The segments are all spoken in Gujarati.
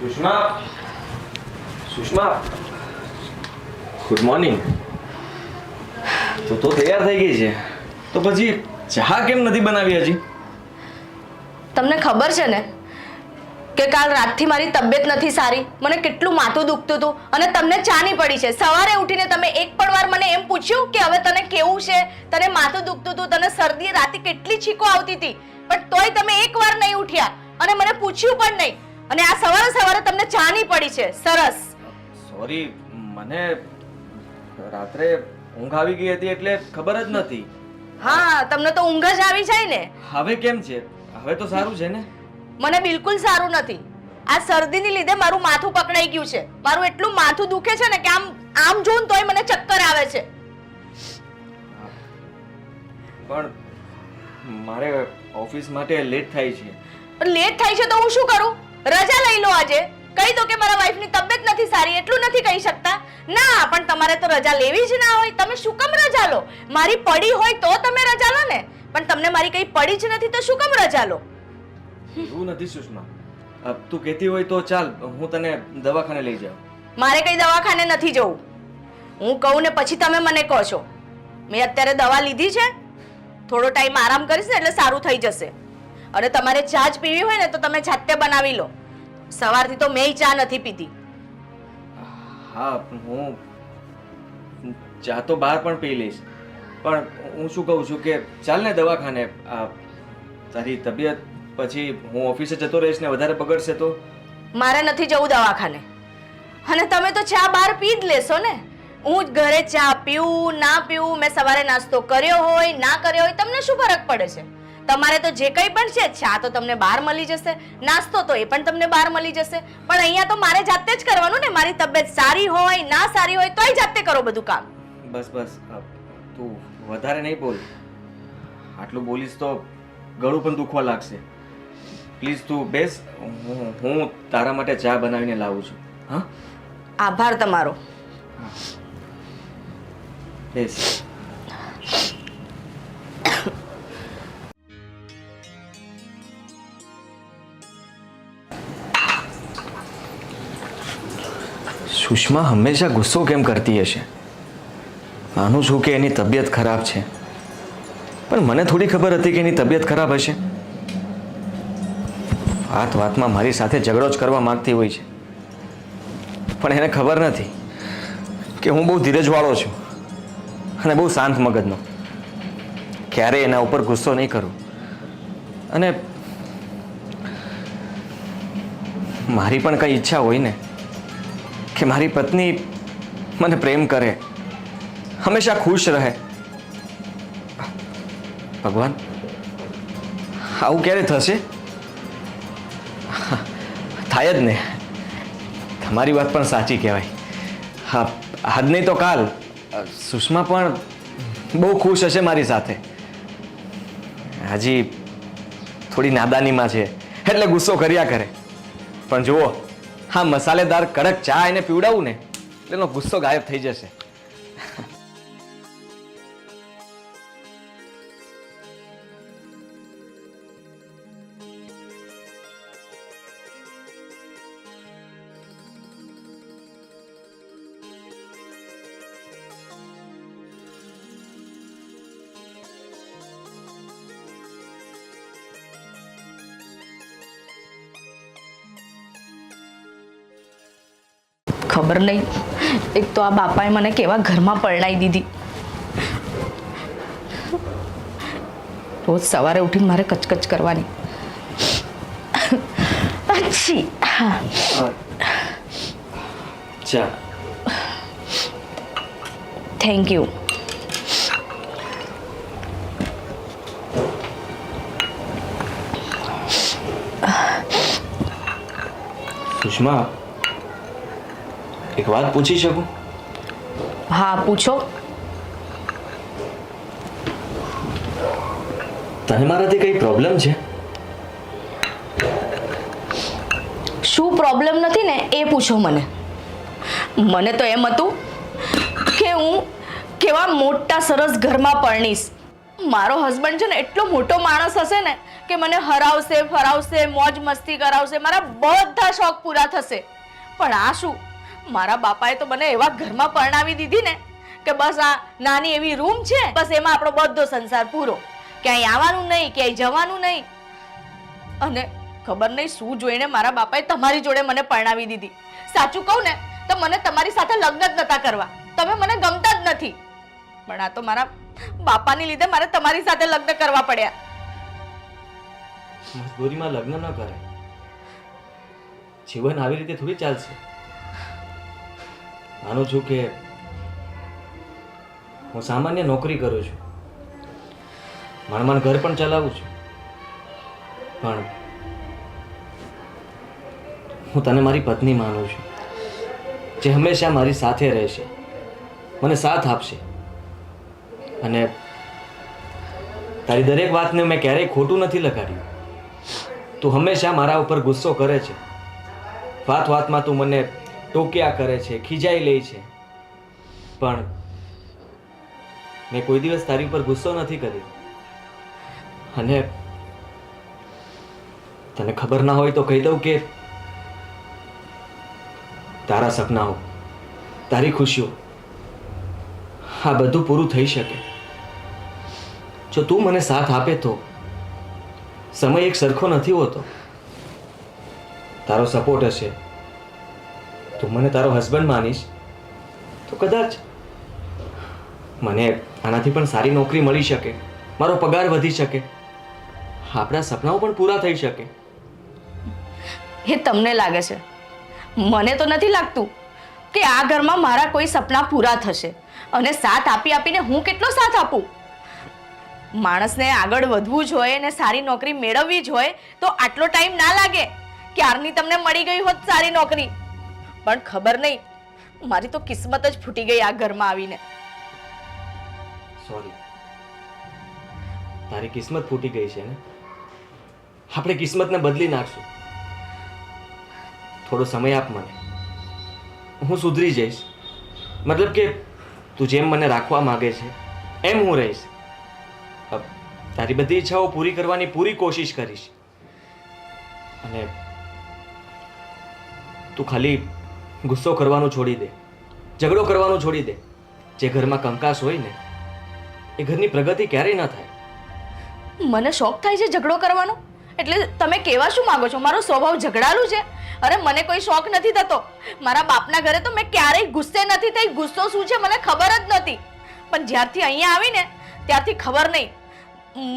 Sushma Sushma good morning. તો તૈયાર થઈ ગઈ છે તો પછી ચા કેમ નથી બનાવી હજી? તમને ખબર છે ને કે કાલ રાતથી મારી તબિયત નથી સારી, મને કેટલું માથું દુખતું હતું અને તમને ચાની પડી છે. સવારે ઉઠીને તમે એક પણ વાર મને એમ પૂછ્યું કે હવે તને કેવું છે, તને માથું દુખતું હતું, તને શરદી, રાતે કેટલી છીકો આવતી હતી, પણ તોય તમે એક વાર નહીં ઉઠ્યા અને મને પૂછ્યું પણ નહીં. અને આ સવારે સવારે તમને ચાની પડી છે. સરસ. સોરી, મને રાત્રે ઊંઘ આવી ગઈ હતી એટલે ખબર જ નથી. હા, તમને તો ઊંઘ જ આવી જાય ને. હવે કેમ છે? હવે તો સારું છે ને? મને બિલકુલ સારું નથી. આ શરદીની લીધે મારું માથું પકડાઈ ગયું છે. મારું એટલું માથું દુખે છે ને કે આમ જોઉં તોય મને ચક્કર આવે છે. પણ મારે ઓફિસ માટે લેટ થાય છે. પણ લેટ થાય છે તો હું શું કરું? રજા લઈ લો આજે. કહી દો કે મારા વાઈફની તબિયત નથી સારી, એટલું નથી કહી શકતા? ના, પણ તમારે તો રજા લેવી જ ના હોય. તમે શું કામ રજા લો? મારી પડી હોય તો તમે રજા લો ને, પણ તમને મારી કઈ પડી જ નથી તો શું કામ રજા લો? એવું નથી સુષ્મા. તું કહેતી હોય તો ચાલ, હું તને દવાખાને લઈ જાઉં. મારે કઈ દવાખાને નથી જવું. હું કહું ને પછી તમે મને કહો છો. મેં અત્યારે દવા લીધી છે, થોડો ટાઈમ આરામ કરીશ ને એટલે સારું થઈ જશે. અને તમારે ચા જ પીવી હોય ને તો તમે જાતે બનાવી લો. સવારથી તો મેં ચા નથી પીધી. હા, હું ચા તો બહાર પણ પી લઈશ, પણ હું શું કહું છું કે ચાલ ને દવાખાને. તારી તબિયત પછી હું ઓફિસે જતો રહીશ ને વધારે બગડશે તો? મારે નથી જવું દવાખાને. અને તમે તો ચા બહાર પી જ લેશો ને. હું ઘરે ચા પીવું ના પીવું, મેં સવારે નાસ્તો કર્યો હોય ના કર્યો હોય, તમને શું ફરક પડે છે? તમારે તો જે કંઈ પણ છે, ચા તો તમને બહાર મળી જશે, નાસ્તો તો એ પણ તમને બહાર મળી જશે. પણ અહીંયા તો મારે જાતે જ કરવાનું ને. મારી તબિયત સારી હોય ના સારી હોય તોય જાતે કરો બધું કામ. બસ બસ, તું વધારે નહીં બોલ. આટલું બોલીશ તો ગળું પણ દુખવા લાગશે. પ્લીઝ તું બેસ, હું તારા માટે ચા બનાવીને લાવું છું. હા, આભાર તમારો. બેસ. સુષ્મા હંમેશા ગુસ્સો કેમ કરતી હશે? માનું છું કે એની તબિયત ખરાબ છે, પણ મને થોડી ખબર હતી કે એની તબિયત ખરાબ હશે. વાત વાતમાં મારી સાથે ઝઘડો જ કરવા માંગતી હોય છે, પણ એને ખબર નથી કે હું બહુ ધીરજવાળો છું અને બહુ શાંત મગજનો. ક્યારેય એના ઉપર ગુસ્સો નહીં કરું. અને મારી પણ કંઈ ઈચ્છા હોય ને કે મારી પત્ની મને પ્રેમ કરે, હંમેશા ખુશ રહે. ભગવાન, આવું ક્યારે થશે? થાય જ ને. તમારી વાત પણ સાચી કહેવાય. હા, આજ નહીં તો કાલ સુષ્મા પણ બહુ ખુશ હશે મારી સાથે. હજી થોડી નાદાનીમાં છે એટલે ગુસ્સો કર્યા કરે, પણ જુઓ, હા, મસાલેદાર કડક ચા એને પીવડાવું ને એટલે એનો ગુસ્સો ગાયબ થઈ જશે. ખબર નહીં, એક તો આ બાપાએ મને કેવા ઘરમાં પરણાઈ દીધી. રોજ સવારે ઉઠીને મારે કચકચ કરવાની. અચ્છી. ચા. Thank you. સુષ્મા, એક વાત પૂછી શકું? હા, પૂછો. તને મારાથી કઈ પ્રોબ્લેમ છે? શું પ્રોબ્લેમ નથી ને એ પૂછો મને. મને તો એમ હતું કે હું કેવા મોટા સરસ ઘરમાં પરણીશ. મારો હસબન્ડ છે ને એટલો મોટો માણસ હશે ને કે મને હરાવશે, ફરાવશે, મોજ મસ્તી કરાવશે, મારા બધા શોખ પૂરા થશે. પણ આ શું, મારા બાપાએ તો મને એવા ઘરમાં પરણાવી દીધી ને કે બસ આ નાની એવી રૂમ છે, બસ એમાં આપણો બધો સંસાર પૂરો. ક્યાંય આવવાનું નહીં, ક્યાંય જવાનું નહીં. અને ખબર નહીં શું જોઈને મારા બાપાએ તમારી જોડે મને પરણાવી દીધી. સાચું કહું ને તો મને તમારી સાથે લગ્ન જ નતા કરવા. તમે મને ગમતા જ નથી. પણ આ તો મારા બાપાની લીધે મારે તમારી સાથે લગ્ન કરવા પડ્યા. મજબૂરીમાં લગ્ન ન કરે. જીવન આવી રીતે થોડી ચાલશે. માનું છું કે હું સામાન્ય નોકરી કરું છું, માંડ ઘર પણ ચલાવું છું, પણ હું તને મારી પત્ની માનું છું, જે હંમેશા મારી સાથે રહેશે, મને સાથ આપશે. અને તારી દરેક વાતને મેં ક્યારેય ખોટું નથી લગાડ્યું. તું હંમેશા મારા ઉપર ગુસ્સો કરે છે, વાત વાતમાં તું મને ટોક્યા કરે છે, ખીજાઈ લે છે, પણ મેં કોઈ દિવસ તારી ઉપર ગુસ્સો નથી કર્યો. અને તને ખબર ના હોય તો કહી દઉં કે તારા સપનાઓ, તારી ખુશીઓ, આ બધું પૂરું થઈ શકે જો તું મને સાથ આપે. તો સમય એક સરખો નથી હોતો. તારો સપોર્ટ હશે, તું મને તારો હસબન્ડ માનીશ તો કદાચ મને આનાથી પણ સારી નોકરી મળી શકે, મારો પગાર વધી શકે, આપણા સપનાઓ પણ પૂરા થઈ શકે. એ તમને લાગે છે, મને તો નથી લાગતું કે આ ઘરમાં મારા કોઈ સપના પૂરા થશે. અને સાથ આપી આપીને હું કેટલો સાથ આપું? માણસને આગળ વધવું જ હોય ને સારી નોકરી મેળવવી જ હોય તો આટલો ટાઈમ ના લાગે. ક્યારની તમને મળી ગઈ હોત સારી નોકરી. પણ ખબર નહીં, મારી તો કિસ્મત જ ફૂટી ગઈ આ ઘરમાં આવીને. સોરી, તારી કિસ્મત ફૂટી ગઈ છે ને? આપણે કિસ્મતને બદલી નાખશું. થોડો સમય આપ મને, હું સુધરી જઈશ. મતલબ કે તું જેમ મને રાખવા માંગે છે એમ હું રહીશ. તારી બધી ઈચ્છાઓ પૂરી કરવાની પૂરી કોશિશ કરીશ. અને તું ખાલી ગુસ્સો કરવાનું છોડી દે, ઝઘડો કરવાનું છોડી દે. જે ઘરમાં કંકાસ હોય ને એ ઘરની પ્રગતિ ક્યારેય ના થાય. મને શોખ થાય છે ઝઘડો કરવાનો? એટલે તમે કેવા શું માંગો છો? મારો સ્વભાવ ઝઘડાલું છે? અરે મને કોઈ શોખ નથી થતો. મારા બાપના ઘરે તો મેં ક્યારેય ગુસ્સે નથી થઈ. ગુસ્સો શું છે મને ખબર જ નથી. પણ જ્યારથી અહીંયા આવીને ત્યારથી ખબર નહીં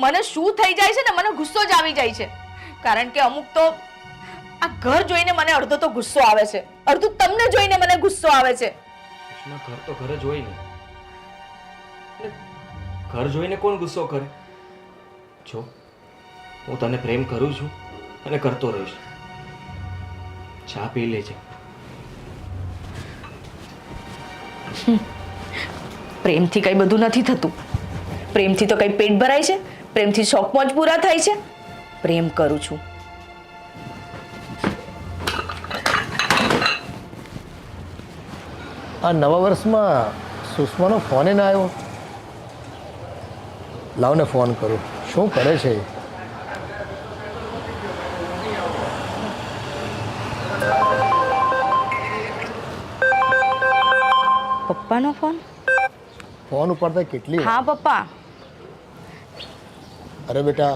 મને શું થઈ જાય છે ને, મને ગુસ્સો જ આવી જાય છે. કારણ કે અમુક તો આ ઘર જોઈને મને અડધો તો ગુસ્સો આવે છે, અડધું તમને જોઈને મને ગુસ્સો આવે છે. ઘર તો ઘર જ હોય ને. ઘર જોઈને કોણ ગુસ્સો કરે? જો હું તને પ્રેમ કરું છું અને કરતો રહીશ. ચા પી લેજે. પ્રેમથી કઈ બધું નથી થતું. પ્રેમથી તો કઈ પેટ ભરાય છે? પ્રેમથી શોખ મોજ પૂરા થાય છે? પ્રેમ કરું છું. આ નવા વર્ષમાં સુષ્માનો ફોન ના આવ્યો. લાવને ફોન કરું, શું કરે છે? પપ્પાનો ફોન? ફોન ઉપાડતા કેટલી? હા પપ્પા. અરે બેટા,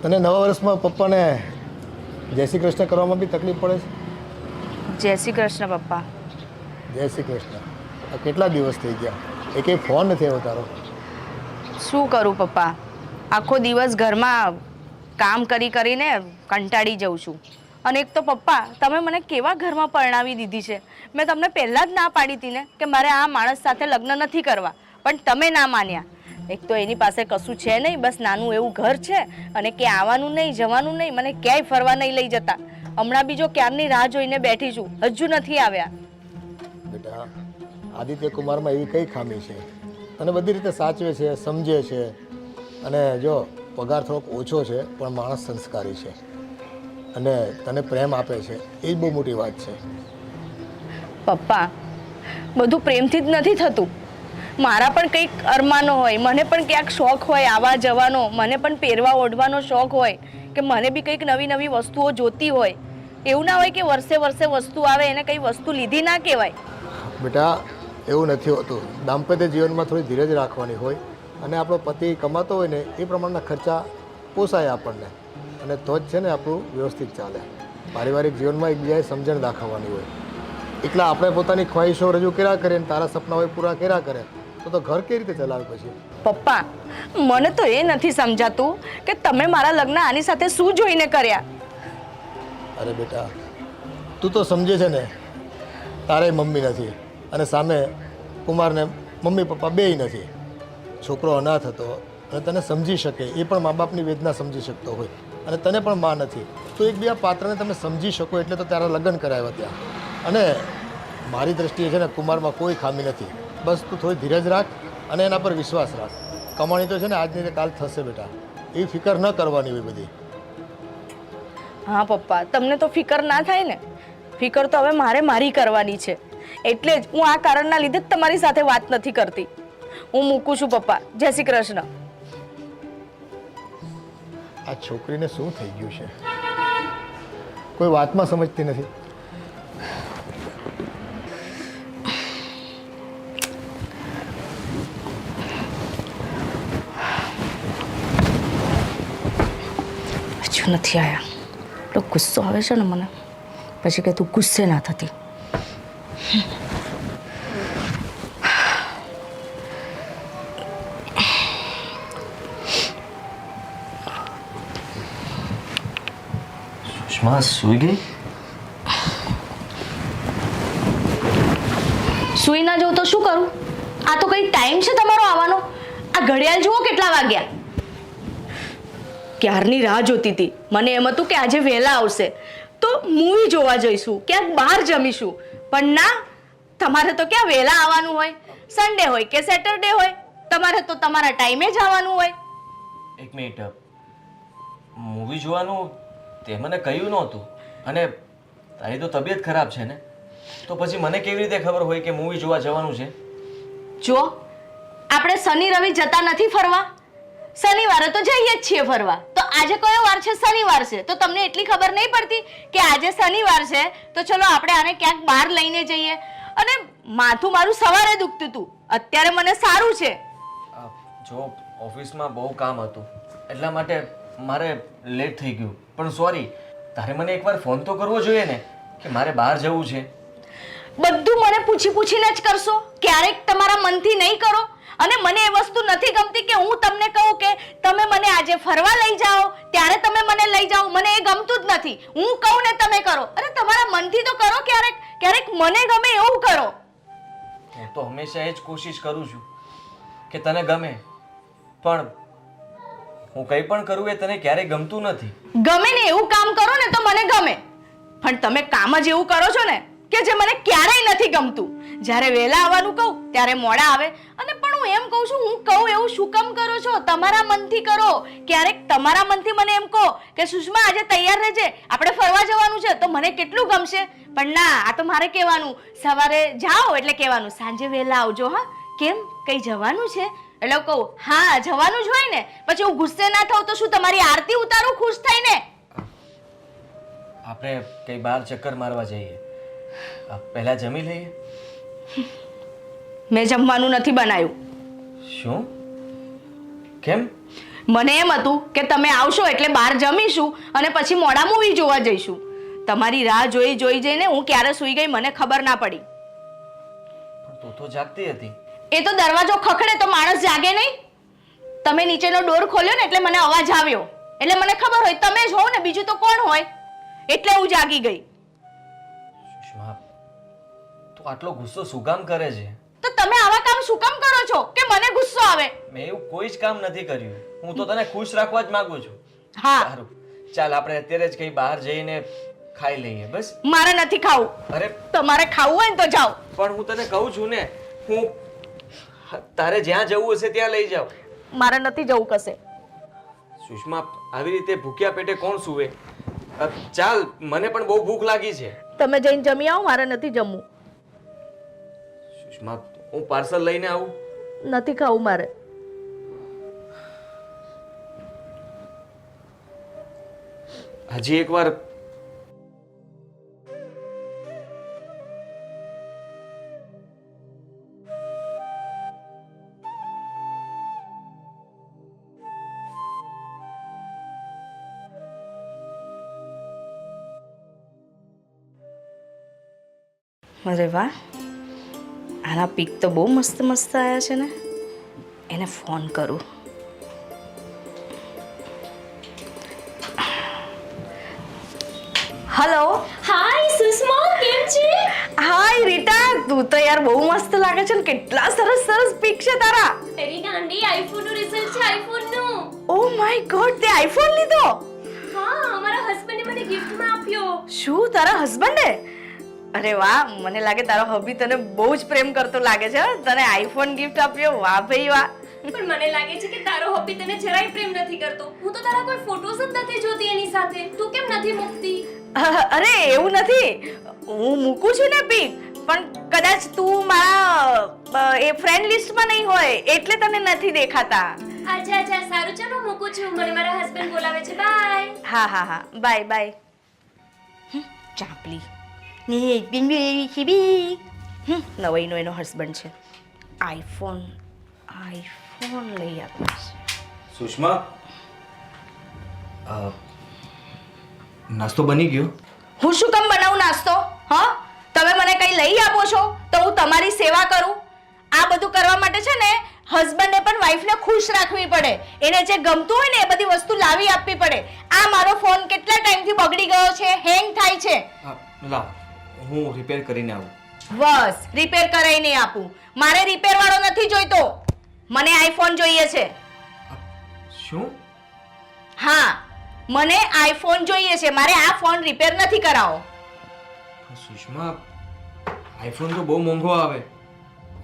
તને નવા વર્ષમાં પપ્પાને જય શ્રી કૃષ્ણ કરવામાં બી તકલીફ પડે છે? જય શ્રી કૃષ્ણ પપ્પા. જય શ્રી કૃષ્ણ. આ કેટલા દિવસ થઈ ગયા, એકેય ફોન નથી આવ્યો તારો? શું કરું પપ્પા, આખો દિવસ ઘરમાં કામ કરી કરીને કંટાળી જાઉં છું. અને એક તો પપ્પા, તમે મને કેવા ઘરમાં પરણાવી દીધી છે. મેં તમને પહેલાં જ ના પાડી હતી ને કે મારે આ માણસ સાથે લગ્ન નથી કરવા, પણ તમે ના માન્યા. એક તો એની પાસે કશું છે નહીં, બસ નાનું એવું ઘર છે અને ક્યાં આવવાનું નહીં, જવાનું નહીં, મને ક્યાંય ફરવા નહીં લઈ જતા. હમણાં બીજો ક્યારની રાહ જોઈને બેઠી છું, હજુ નથી આવ્યા. બેટા, આદિત્ય કુમારમાં એવી કઈ ખામી છે? તને બધી રીતે સાચવે છે, સમજે છે, અને જો પગાર થોડોક ઓછો છે પણ માણસ સંસ્કારી છે અને તને પ્રેમ આપે છે, એ જ બહુ મોટી વાત છે. પપ્પા, બધું પ્રેમથી જ નથી થતું. મારા પણ કંઈક અરમાનો હોય, મને પણ ક્યાંક શોખ હોય આવવા જવાનો, મને પણ પહેરવા ઓઢવાનો શોખ હોય કે મને બી કંઈક નવી નવી વસ્તુઓ જોતી હોય. એવું ના હોય કે વર્ષે વર્ષે વસ્તુ આવે એને કંઈ વસ્તુ લીધી ના કહેવાય. બેટા એવું નથી હોતું. દાંપત્ય જીવનમાં થોડી ધીરજ રાખવાની હોય અને આપણો પતિ કમાતો હોય ને એ પ્રમાણના ખર્ચા પોસાય આપણને, અને તો જ છે ને આપણું વ્યવસ્થિત ચાલે. પારિવારિક જીવનમાં એકબીજાએ સમજણ દાખવવાની હોય. એટલા આપણે પોતાની ખ્વાહિશો રજૂ કર્યા કરે ને તારા સપના હોય પૂરા કર્યા કરે તો ઘર કેવી રીતે ચલાવે પછી? પપ્પા, મને તો એ નથી સમજાતું કે તમે મારા લગ્ન આની સાથે શું જોઈને કર્યા. અરે બેટા, તું તો સમજે છે ને, તારે મમ્મી નથી અને સામે કુમારને મમ્મી પપ્પા બેય નથી. છોકરો અનાથ હતો અને તને સમજી શકે, એ પણ મા બાપની વેદના સમજી શકતો હોય, અને તને પણ માં નથી, તો એકબીજા પાત્રને તમે સમજી શકો એટલે તો તારા લગ્ન કરાવ્યા ત્યાં. અને મારી દ્રષ્ટિએ છે ને કુમારમાં કોઈ ખામી નથી. બસ તું થોડી ધીરજ રાખ અને એના પર વિશ્વાસ રાખ. કમાણી તો છે ને આજની કાલ થશે બેટા, એવી ફિકર ન કરવાની હોય બધી. હા પપ્પા, તમને તો ફિકર ના થાય ને? ફિકર તો હવે મારી કરવાની છે. એટલે જ હું આ કારણના લીધે જ તમારી સાથે વાત નથી કરતી. હું મૂકું છું પપ્પા. જય શ્રી કૃષ્ણ. આ છોકરીને શું થઈ ગયું છે? કોઈ વાતમાં સમજતી નથી. હજુ નથી આયા. એટલો ગુસ્સો આવે છે ને મને, પછી કે તું ગુસ્સે ના થતી. સુષ્મા સૂઈ ગઈ? સુઈ ના જવું તો શું કરું? આ તો કઈ ટાઈમ છે તમારો આવવાનો? આ ઘડિયાળ જુઓ કેટલા વાગ્યા. ક્યારની રાહ જોતી હતી. મને એમ હતું કે આજે વહેલા આવશે તો મૂવી જોવા જઈશું, ક્યાંક બહાર જમીશું, પણ ના, તમારે તો ક્યાં વહેલા આવવાનું હોય. સન્ડે હોય કે સેટરડે હોય, તમારે તો તમારા ટાઈમે જ આવવાનું હોય. એક મિનિટ, મૂવી જોવાનું તે મને કહ્યું નહોતું, અને તારી તો તબિયત ખરાબ છે ને, તો પછી મને કેવી રીતે ખબર હોય કે મૂવી જોવા જવાનું છે? જો આપણે શનિ રવિ જતા નથી ફરવા, શનિવારે તો જઈએ જ છીએ ફરવા. તો આજે કયો વાર છે? શનિવાર છે. તો તમને એટલી ખબર નહીં પડતી કે આજે શનિવાર છે તો ચલો આપણે આને ક્યાંક બહાર લઈને જઈએ? અને માથું મારું સવારે દુખતું હતું, અત્યારે મને સારું છે. જો ઓફિસમાં બહુ કામ હતું એટલા માટે મારે લેટ થઈ ગયું, પણ સોરી. તારે મને એકવાર ફોન તો કરવો જોઈએ ને કે મારે બહાર જવું છે. બધું મને પૂછી પૂછીને જ કરશો? ક્યારેક તમારા મનથી નહીં કરો? અને મને એ વસ્તુ નથી ગમતી કે હું તમને કહું કે તમે મને આજે ફરવા લઈ જાઓ, ત્યારે તમે મને લઈ જાઓ. મને એ ગમતું જ નથી. હું કહું ને તમે કરો. અરે તમારા મનથી તો કરો. ક્યારેક ક્યારેક મને ગમે એવું કરો. હું તો હંમેશા એ જ કોશિશ કરું છું કે તને ગમે, પણ હું કંઈ પણ કરું એ તને ક્યારેય ગમતું નથી. ગમે ને એવું કામ કરો ને તો મને ગમે, પણ તમે કામ જ એવું કરો છો ને કે જે મને ક્યારેય નથી ગમતું. જ્યારે વહેલા આવવાનું કહું ત્યારે મોડા આવે. અને પણ હું એમ કહું છું, હું કહું એવું શું કામ કરો છો? તમારા મનથી કરો. ક્યારેક તમારા મનથી મને એમ કહો કે સુષ્મા આજે તૈયાર રહેજે, આપણે ફરવા જવાનું છે, તો મને કેટલું ગમશે. પણ ના, આ તો મારે કહેવાનું સવારે જાઓ એટલે કહેવાનું સાંજે વહેલા આવજો. હા, કેમ કઈ જવાનું છે? એટલે કહું હા જવાનું જ હોય ને. પછી હું ગુસ્સે ના થાઉં તો શું તમારી આરતી ઉતારું ખુશ થઈને? આપણે કઈ બહાર ચક્કર મારવા જઈએ. પહેલા જમી લઈએ. મેં જમવાનું નથી બનાવ્યું. શું? કેમ? મને એમ હતું કે તમે આવશો એટલે બહાર જમીશું અને પછી મોડા મૂવી જોવા જઈશું. તમારી રાહ જોઈ જોઈ જઈને હું ક્યારે સૂઈ ગઈ મને ખબર ના પડી. પણ તું તો જાગતી હતી. એ તો દરવાજો ખખડે તો માણસ જાગે નહીં? તમે નીચેનો ડોર ખોલ્યો ને એટલે મને અવાજ આવ્યો, એટલે મને ખબર હોય તમે જ હો ને, બીજું તો કોણ હોય? એટલે હું જાગી ગઈ. સુષ્મા, તું આટલો ગુસ્સો શું કામ કરે છે? તો તમે આવા કામ શું કામ કરો છો કે મને ગુસ્સો આવે? મેં એવું કોઈ જ કામ નથી કર્યું. હું તો તને ખુશ રાખવા જ માંગુ છું. હા સારું, ચાલ આપણે અત્યારે જ કઈ બહાર જઈને ખાઈ લઈએ. બસ. મારે નથી ખાવું. અરે તમારે ખાવું હોય ને તો જાઓ. પણ હું તને કહું છું ને, હું તારે જ્યાં જવું હશે ત્યાં લઈ જાઉં. મારે નથી જવું કશે. સુષ્મા, આવી રીતે ભૂખ્યા પેટે કોણ સૂવે? ચાલ, મને પણ બહુ ભૂખ લાગી છે. તમે જઈને જમી આવો, મારે નથી જમવું. સુષ્મા, હું પાર્સલ લઈને આવું? નથી ખાવું મારે. હજી એકવાર અરે વાહ, આના પિક તો બહુ મસ્ત મસ્ત આવ્યા છે ને. એને ફોન કરું. હેલો. હાય સુષ્મા, કેમ છે? હાય રીટા, તું તો યાર બહુ મસ્ત લાગે છે ને. કેટલા સરસ સરસ પિક છે તારા. એની ગાંડી આઈફોન નું રિઝલ્ટ છે, આઈફોન નું. ઓ માય ગોડ, તે આઈફોન લીધો? હા, મારા હસબન્ડે મને ગિફ્ટમાં આપ્યો. શું, તારા હસબન્ડે? અરે વાહ, મને લાગે તારો હબી તને બહુ જ પ્રેમ કરતો લાગે છે. તને આઈફોન ગિફ્ટ આપ્યો, વાહ ભાઈ વાહ. પણ મને લાગે છે કે તારો હબી તને જરાય પ્રેમ નથી કરતો. હું તો તારા કોઈ ફોટોસ જ નથી જોતી એની સાથે. તું કેમ નથી મૂકતી? અરે એવું નથી, હું મૂકું છું ને પિક, પણ કદાચ તું મારા એ ફ્રેન્ડ લિસ્ટમાં નહીં હોય એટલે તને નથી દેખાતા. અચ્છા અચ્છા, સારું, ચાલો મૂકું છું. મને મારા હસબન્ડ બોલાવે છે. બાય. હા હા હા, બાય બાય. ચાપલી નવાઈનો એનો હસબન્ડ છે. આઈફોન લઈ આપીશ. સુષ્મા, નાસ્તો બની ગયો? હું શું કામ બનાવું નાસ્તો? હા, તમે મને કઈ લઈ આપો છો તો હું તમારી સેવા કરું. આ બધું કરવા માટે છે ને હસબન્ડે પણ વાઈફને ખુશ રાખવી પડે. એને જે ગમતું હોય ને એ બધી વસ્તુ લાવી આપવી પડે. આ મારો ફોન કેટલા ટાઈમથી બગડી ગયો છે, હેંગ થાય છે. લાવ, હું રિપેર કરીને આવું. બસ રિપેર કરાઈને આપું. મારે રિપેર વાળો નથી જોઈતો, મને આઈફોન જોઈએ છે. શું? હા, મને આઈફોન જોઈએ છે. મારે આ ફોન રિપેર નથી કરાવો. સુષ્મા, આઈફોન તો બહુ મોંઘો આવે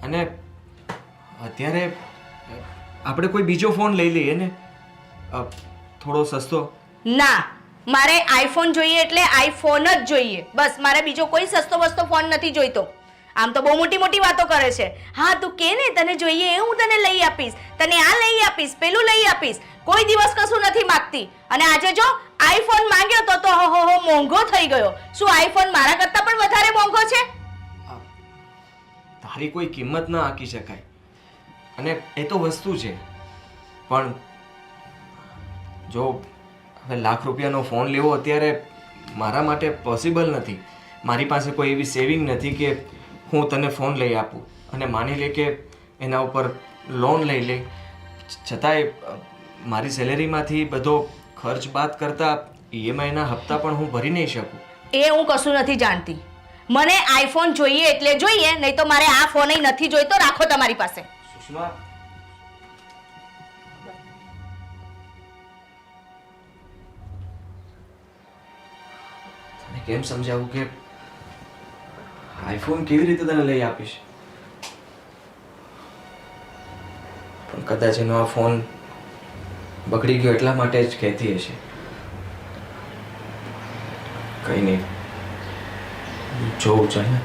અને અત્યારે આપણે કોઈ બીજો ફોન લઈ લઈએ ને, થોડો સસ્તો. ના, મારે આઈફોન જોઈએ એટલે આઈફોન જ જોઈએ. બસ, મારે બીજો કોઈ સસ્તો વસ્તો ફોન નથી જોઈતો. આમ તો બહુ મોટી મોટી વાતો કરે છે. હા, તું કે ને તને જોઈએ એ હું તને લઈ આપીશ, તને આ લઈ આપીશ, પેલું લઈ આપીશ. કોઈ દિવસ કશું નથી માંગતી. અને આજે જો આઈફોન માંગ્યો તો હો મોંઘો થઈ ગયો. શું આઈફોન મારા કરતા પણ વધારે મોંઘો છે? તારી કોઈ કિંમત ના આંકી શકાય. અને એ તો વસ્તુ છે, પણ જો હવે લાખ રૂપિયાનો ફોન લેવો અત્યારે મારા માટે પોસિબલ નથી. મારી પાસે કોઈ એવી સેવિંગ નથી કે હું તને ફોન લઈ આપું. અને માની લે કે એના ઉપર લોન લઈ લે, છતાંય મારી સેલેરીમાંથી બધો ખર્ચ બાદ કરતાં ઈએમઆઈના હપ્તા પણ હું ભરી નહીં શકું. એ હું કશું નથી જાણતી. મને આઈફોન જોઈએ એટલે જોઈએ, નહીં તો મારે આ ફોન નથી જોઈતો. રાખો તમારી પાસે. સુષ્મા, તને કેમ સમજાવું કે આઈફોન કેવી રીતે તને લઈ આપીશ? પણ કદાચ એનો આ ફોન બગડી ગયો એટલા માટે જ કહેતી હશે. કઈ નહીં, જોવું ચાલ ને.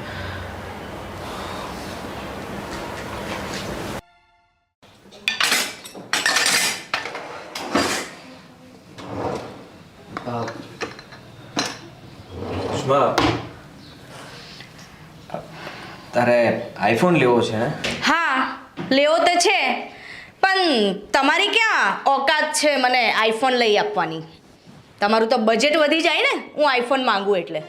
તારે આઈફોન લેવો છે ને? હા, લેવો તો છે, પણ તમારી ક્યાં ઓકાત છે મને આઈફોન લઈ આપવાની? તમારું તો બજેટ વધી જાય ને હું આઈફોન માંગુ એટલે.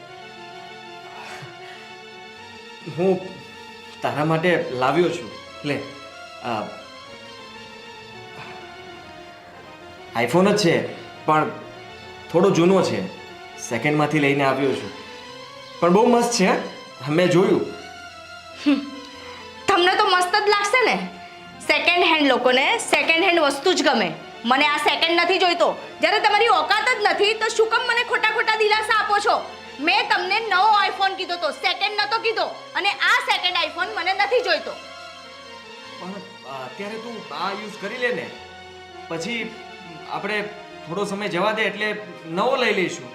હું તારા માટે લાવ્યો છું. લે, આઈફોન જ છે, પણ થોડો જૂનો છે. સેકન્ડમાંથી લઈને આવ્યો છું, પણ બહુ મસ્ત છે. મેં જોયું. તમને તો મસ્ત જ લાગશે ને. સેકન્ડ હેન્ડ લોકોને સેકન્ડ હેન્ડ વસ્તુ જ ગમે. મને આ સેકન્ડ નથી જોઈતો. જ્યારે તમારી ઓકાત જ નથી તો શું કામ મને ખોટા ખોટા દિલાસા આપો છો? મેં તમને નવો આઈફોન કીધો તો, સેકન્ડ નતો કીધો. અને આ સેકન્ડ આઈફોન મને નથી જોઈતો. પણ અત્યારે તું આ યુઝ કરી લે ને, પછી આપણે થોડો સમય જવા દે એટલે નવો લઈ લઈશું.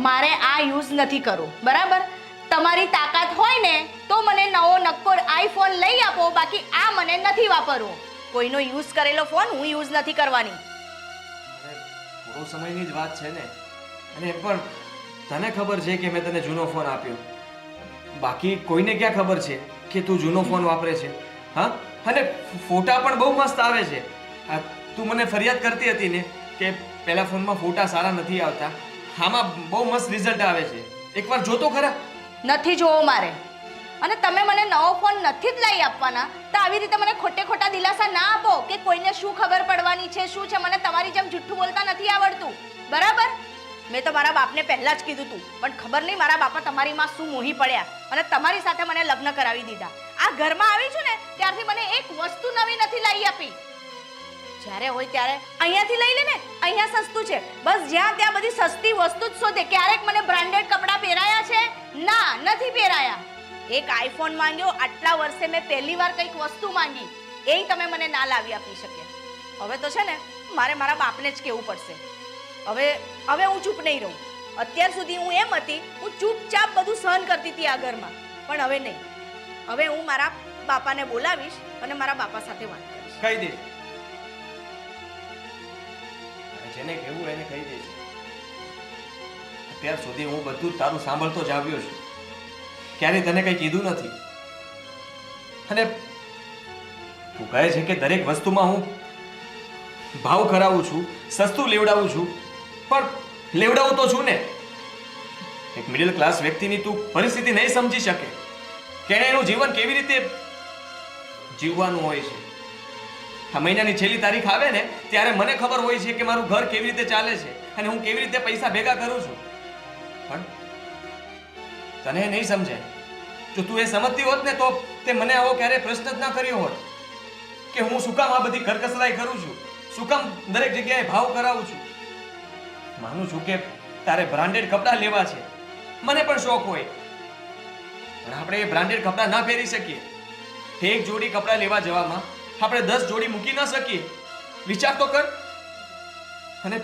મારે આ યુઝ નથી કરવો, બરાબર? તમારી તાકાત હોય ને તો મને નવો નક્કોર આઈફોન લઈ આપો, બાકી આ મને નથી વાપરવો. કોઈનો યુઝ કરેલો ફોન હું યુઝ નથી કરવાની. થોડો સમયની જ વાત છે ને, અને એમ પણ તને ખબર છે કે મેં તને જૂનો ફોન આપ્યો, બાકી કોઈને ક્યાં ખબર છે કે તું જૂનો ફોન વાપરે છે? હા, અને ફોટા પણ બહુ મસ્ત આવે છે. આ તું મને ફરિયાદ કરતી હતી ને કે પહેલા ફોનમાં ફોટા સારા નથી આવતા, આમાં બહુ મસ્ત રિઝલ્ટ આવે છે, એકવાર જોતો ખરા. નથી જોવો મારે. અને તમે મને નવો ફોન નથી જ લઈ આપવાના તો આવી રીતે મને ખોટે ખોટા દિલાસા ના આપો કે કોઈને શું ખબર પડવાની છે, શું છે. મને તમારી જેમ જુઠ્ઠું બોલતા નથી આવડતું, બરાબર? મેં તો મારા બાપને પહેલા જ કીધું તું, પણ ખબર નહીં મારા બાપા તમારીમાં શું મોહી પડ્યા અને તમારી સાથે મને લગ્ન કરાવી દીધા. આ ઘરમાં આવી છું ને ત્યારથી મને એક વસ્તુ નવી નથી લાવી આપી. જ્યારે હોય ત્યારે અહીંયાથી લઈ લે ને, અહીંયા સસ્તું છે. બસ જ્યાં ત્યાં બધી સસ્તી વસ્તુ જ શોધે. ક્યારેક મને બ્રાન્ડેડ કપડાં પહેરાયા છે? ના, નથી પહેરાયા. એક આઈફોન માંગ્યો, આટલા વર્ષે મેં પહેલી વાર કંઈક વસ્તુ માંગી, એ તમે મને ના લાવી આપી શકે. હવે તો છે ને મારે મારા બાપને જ કહેવું પડશે. હવે હું ચૂપ નહીં રહું. અત્યાર સુધી હું એમ હતી, હું ચૂપચાપ બધું સહન કરતી હતી આ ઘરમાં, પણ હવે નહીં. હવે હું મારા બાપાને બોલાવીશ અને મારા બાપા સાથે વાત કરીશ. કહી દઈશ, જેને કહેવું એને કહી દઈશ. અત્યાર સુધી હું બધું તારું સાંભળતો જ આવ્યો છું, ક્યારે તને કંઈ કીધું નથી. અને તું કહે છે કે દરેક વસ્તુમાં હું ભાવ કરાવું છું, સસ્તું લેવડાવું છું, પણ લેવડાવું તો છું ને. એક મિડલ ક્લાસ વ્યક્તિની તું પરિસ્થિતિ નહીં સમજી શકે કે એનું જીવન કેવી રીતે જીવવાનું હોય છે. આ મહિનાની છેલ્લી તારીખ આવે ને ત્યારે મને ખબર હોય છે કે મારું ઘર કેવી રીતે ચાલે છે અને હું કેવી રીતે પૈસા ભેગા કરું છું. પણ તને નહીં સમજાય. જો તું એ સમજતી હોત ને તો તે મને આવો ક્યારે પ્રશ્ન જ ના કર્યો હોત કે હું શું કામ આ બધી કરકસરાઈ કરું છું, શું કામ દરેક જગ્યાએ ભાવ કરાવું છું. માનું છું કે તારે બ્રાન્ડેડ કપડાં લેવા છે, મને પણ શોખ હોય, પણ આપણે એ બ્રાન્ડેડ કપડાં ના પહેરી શકીએ. એક જોડી કપડાં લેવા જવામાં આપણે 10 જોડી મૂકી ન શકીએ. વિચાર તો કર. અને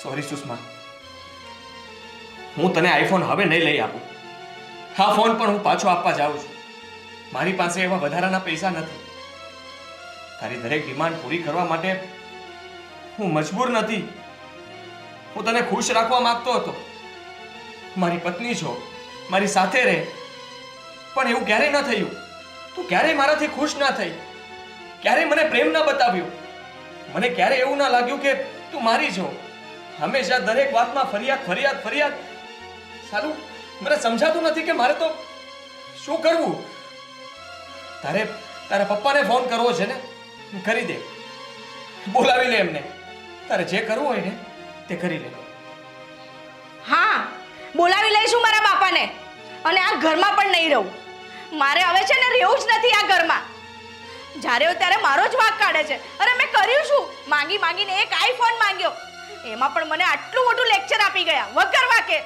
સોરી સુષ્મા, હું તને આઈફોન હવે નહીં લઈ આપું. હા, ફોન પણ હું પાછો આપવા જાઉં છું. મારી પાસે એવા વધારાના પૈસા નથી. તારી દરેક ડિમાન્ડ પૂરી કરવા માટે હું મજબૂર નથી. હું તને ખુશ રાખવા માંગતો હતો. મારી પત્ની છો, મારી સાથે રહે, પણ એવું ક્યારેય ન થયું. તું ક્યારેય મારાથી ખુશ ના થઈ, ક્યારેય મને પ્રેમ ના બતાવ્યો. મને ક્યારેય એવું ના લાગ્યું કે તું મારી છો. હંમેશા દરેક વાતમાં ફરિયાદ ફરિયાદ ફરિયાદ. સારું, મને સમજાતું નથી કે મારે તો શું કરવું. તારા પપ્પાને ફોન કરવો છે ને, કરી દે, બોલાવી લે એમને. તારે જે કરવું હોય ને તે કરી લે. હા, બોલાવી લઈશું મારા બાપાને. અને આ ઘરમાં પણ નહીં રહું. મારે હવે છે ને રહેવું જ નથી આ ઘરમાં. જ્યારે હોય ત્યારે મારો જ વાંક કાઢે છે. અરે મેં કર્યું શું? માંગીને એક આઈફોન માંગ્યો, એમાં પણ મને આટલું મોટું લેક્ચર આપી ગયા વગર વાકે.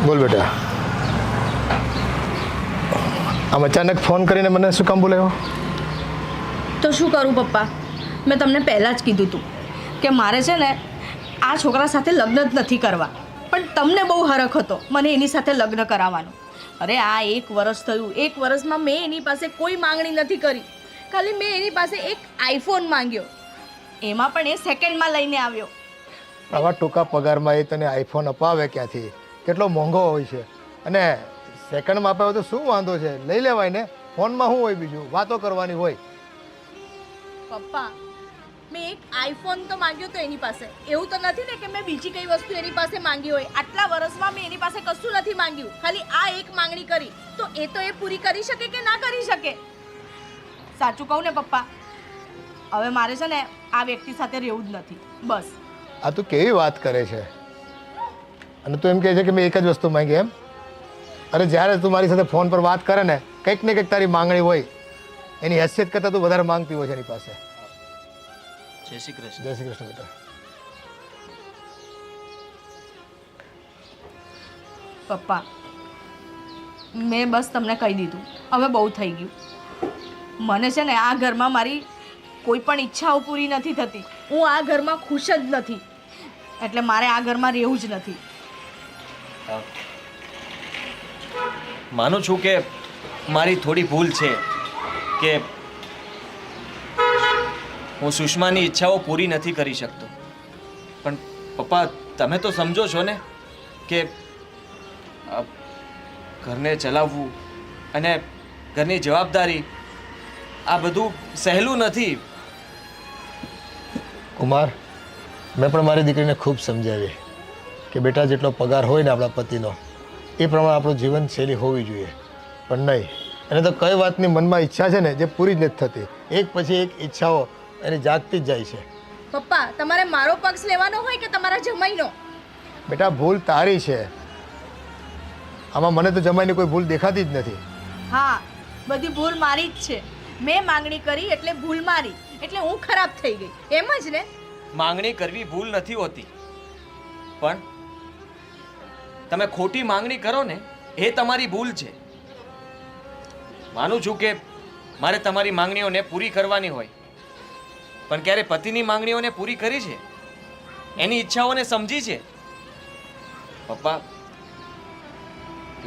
બોલ બેટા, આમ અચાનક ફોન કરીને મને શું કામ બોલાવ્યો? તો શું કરું પપ્પા, મેં તમને પહેલાં જ કીધું હતું કે મારે છે ને આ છોકરા સાથે લગ્ન જ નથી કરવા, પણ તમને બહુ હરખ હતો મને એની સાથે લગ્ન કરાવવાનો. અરે આ 1 વર્ષ થયું, 1 વર્ષમાં મેં એની પાસે કોઈ માંગણી નથી કરી. ખાલી મેં એની પાસે એક આઈફોન માંગ્યો, એમાં પણ એ સેકન્ડમાં લઈને આવ્યો. આવા ટૂંકા પગારમાં એ તને આઈફોન અપાવે ક્યાંથી? કેટલો મોંઘો હોય છે. અને સેકન્ડમાં અપાવે તો શું વાંધો છે, લઈ લેવાય ને. ફોનમાં શું હોય બીજું, વાતો કરવાની હોય. પપ્પા, મેં એક આઈફોન તો માંગ્યો તો એની પાસે. એવું તો નથી ને કે મેં બીજી કઈ વસ્તુ એની પાસે માંગી હોય. આટલા વર્ષમાં મેં એની પાસે કશું નથી માંગ્યું, ખાલી આ એક માંગણી કરી. તો એ તો એ પૂરી કરી શકે કે ના કરી શકે? સાચું કહું ને પપ્પા, હવે મારે છે ને આ વ્યક્તિ સાથે રહેવું જ નથી, બસ. આ તું કેવી વાત કરે છે? અને તું એમ કહે છે કે મેં એક જ વસ્તુ માંગી એમ? અરે જ્યારે તું મારી સાથે ફોન પર વાત કરે ને, કંઈક ને કંઈક તારી માંગણી હોય, એની હેસિયત કરતાં તું વધારે માંગતી હોય છે એની પાસે. જય શ્રી કૃષ્ણ. જય શ્રી કૃષ્ણ બેટા. પપ્પા મેં બસ તમને કહી દીધું, હવે બહુ થઈ ગયું. મને છે ને આ ઘરમાં મારી કોઈ પણ ઈચ્છાઓ પૂરી નથી થતી. હું આ ઘરમાં ખુશ જ નથી, એટલે મારે આ ઘરમાં રહેવું જ નથી. માનું છું કે મારી થોડી ભૂલ છે કે હું સુષ્માની ઈચ્છાઓ પૂરી નથી કરી શકતો. પણ પપ્પા તમે તો સમજો છો ને કે ઘરને ચલાવવું અને ઘરની જવાબદારી આ બધું સહેલું નથી. કુમાર, મેં પણ મારી દીકરીને ખૂબ સમજાવી કે બેટા જેટલો પગાર હોય ને આપણા પતિનો એ પ્રમાણે આપણું જીવનશૈલી હોવી જોઈએ. પણ નહીં, એને તો કઈ વાતની મનમાં ઈચ્છા છે ને જે પૂરી જ નથી થતી. એક પછી એક ઈચ્છાઓ એની જાગતી જ જાય છે. પપ્પા તમારે મારો પક્ષ લેવાનો હોય કે તમારા જમાઈનો? બેટા ભૂલ તારી છે, આમાં મને તો જમાઈની કોઈ ભૂલ દેખાતી જ નથી. હા, બધી ભૂલ મારી જ છે. મેં માંગણી કરી એટલે ભૂલ મારી, એટલે હું ખરાબ થઈ ગઈ, એમ જ ને? માંગણી કરવી ભૂલ નથી હોતી, પણ તમે ખોટી માંગણી કરો ને એ તમારી ભૂલ છે. માનું છું કે મારે તમારી માંગણીઓને પૂરી કરવાની હોય, પણ ક્યારે પતિની માંગણીઓને પૂરી કરી છે? એની ઈચ્છાઓને સમજી છે? પપ્પા,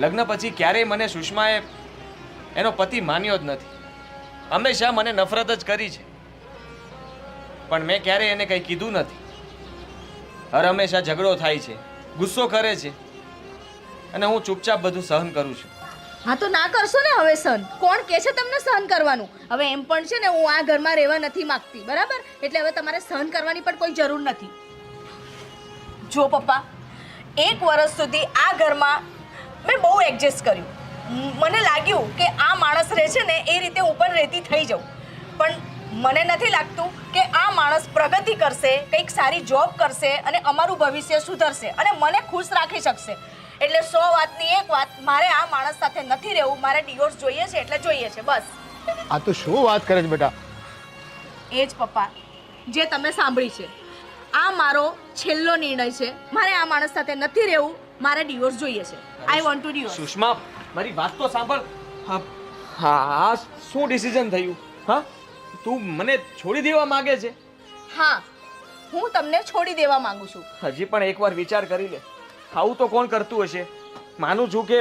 લગ્ન પછી ક્યારેય મને સુષ્માએ એનો પતિ માન્યો જ નથી. હંમેશા મને નફરત જ કરી છે, પણ મેં ક્યારેય એને કંઈ કીધું નથી. હર હંમેશા ઝઘડો થાય છે, ગુસ્સો કરે છે, અને હું ચૂપચાપ બધું સહન કરું છું. હા તો ના કરશો ને હવે સહન. કોણ કહે છે તમને સહન કરવાનું? હવે એમ પણ છે ને હું આ ઘરમાં રહેવા નથી માંગતી, બરાબર? એટલે હવે તમારે સહન કરવાની પણ કોઈ જરૂર નથી. જો પપ્પા, 1 વર્ષ સુધી આ ઘરમાં મેં બહુ એડજસ્ટ કર્યું. મને લાગ્યું કે આ માણસ રહે છે ને એ રીતે હું પણ રહેતી થઈ જાઉં, પણ મને નથી લાગતું કે આ માણસ પ્રગતિ કરશે, કંઈક સારી જોબ કરશે અને અમારું ભવિષ્ય સુધરશે અને મને ખુશ રાખી શકશે. એટલે 100 વાતની એક વાત, મારે આ માણસ સાથે નથી રહેવું. મારે ડિવોર્સ જોઈએ છે એટલે જોઈએ છે, બસ. આ તું શું વાત કરે છે બેટા? એ જ પપ્પા જે તમે સાંભળી છે. આ મારો છેલ્લો નિર્ણય છે. મારે આ માણસ સાથે નથી રહેવું, મારે ડિવોર્સ જોઈએ છે. I want to divorce. Sushma, મારી વાત તો સાંભળ. હા, શું ડિસિઝન થયું? હા, તું મને છોડી દેવા માંગે છે? હા, હું તમને છોડી દેવા માંગુ છું. હજી પણ એકવાર વિચાર કરી લે. આવું તો કોણ કરતું હશે? માનું છું કે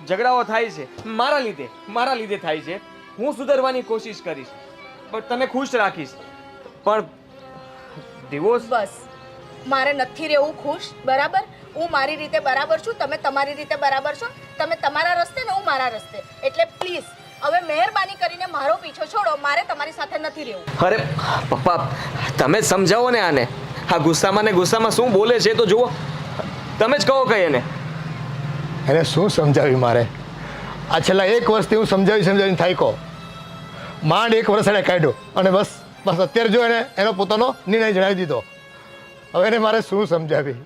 ઝઘડાઓ થાય છે મારા લીધે થાય છે. હું સુધારવાની કોશિશ કરીશ, પણ તમે ખુશ રાખીશ. પણ ડિવોર્સ? બસ, મારે નથી રહેવું ખુશ, બરાબર? હું મારી રીતે બરાબર છું, તમે તમારી રીતે બરાબર છો. તમે તમારા રસ્તે ને હું મારા રસ્તે. એટલે પ્લીઝ હવે મહેરબાની કરીને મારો પીછો છોડો. મારે તમારી સાથે નથી રહેવું. અરે પપ્પા, તમે સમજાવો ને આને. આ ગુસ્સામાં શું બોલે છે તો જુઓ. તમે જ કહો કઈ એને શું સમજાવી મારે? આ છેલ્લા 1 વર્ષથી હું સમજાવીને થાક્યો. માંડ 1 વર્ષ એને કાઢ્યો અને બસ અત્યારે જો એનો પોતાનો નિર્ણય જણાવી દીધો. હવે એને મારે શું સમજાવી?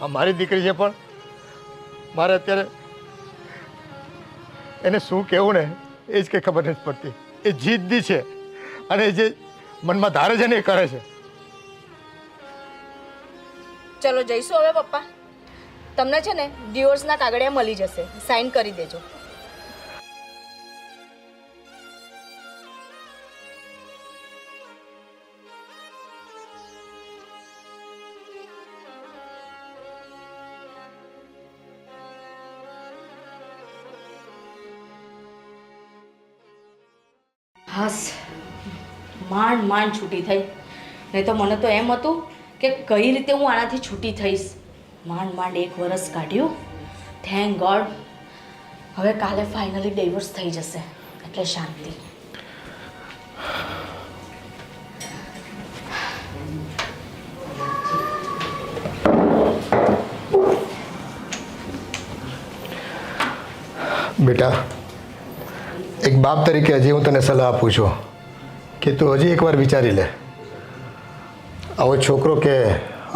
આ મારી દીકરી છે, પણ મારે અત્યારે એને શું કહેવું ને એ જ કંઈ ખબર નથી પડતી. એ જીદ્દી છે અને જે મનમાં ધારે છે ને એ કરે છે. ચલો જઈશું હવે પપ્પા. તમને છે ને ડિવોર્સના કાગળિયા મળી જશે, સાઈન કરી દેજો. હાસ, માંડ છૂટી થઈ. નહીં તો મને તો એમ હતું કે કઈ રીતે હું આનાથી છૂટી થઈશ. માંડ 1 વર્ષ કાઢ્યું. Thank God. હવે કાલે ફાઇનલી ડિવોર્સ થઈ જશે એટલે શાંતિ. બેટા, એક બાપ તરીકે હજી હું તને સલાહ આપું છું કે તું હજી એકવાર વિચારી લે. આવો છોકરો કે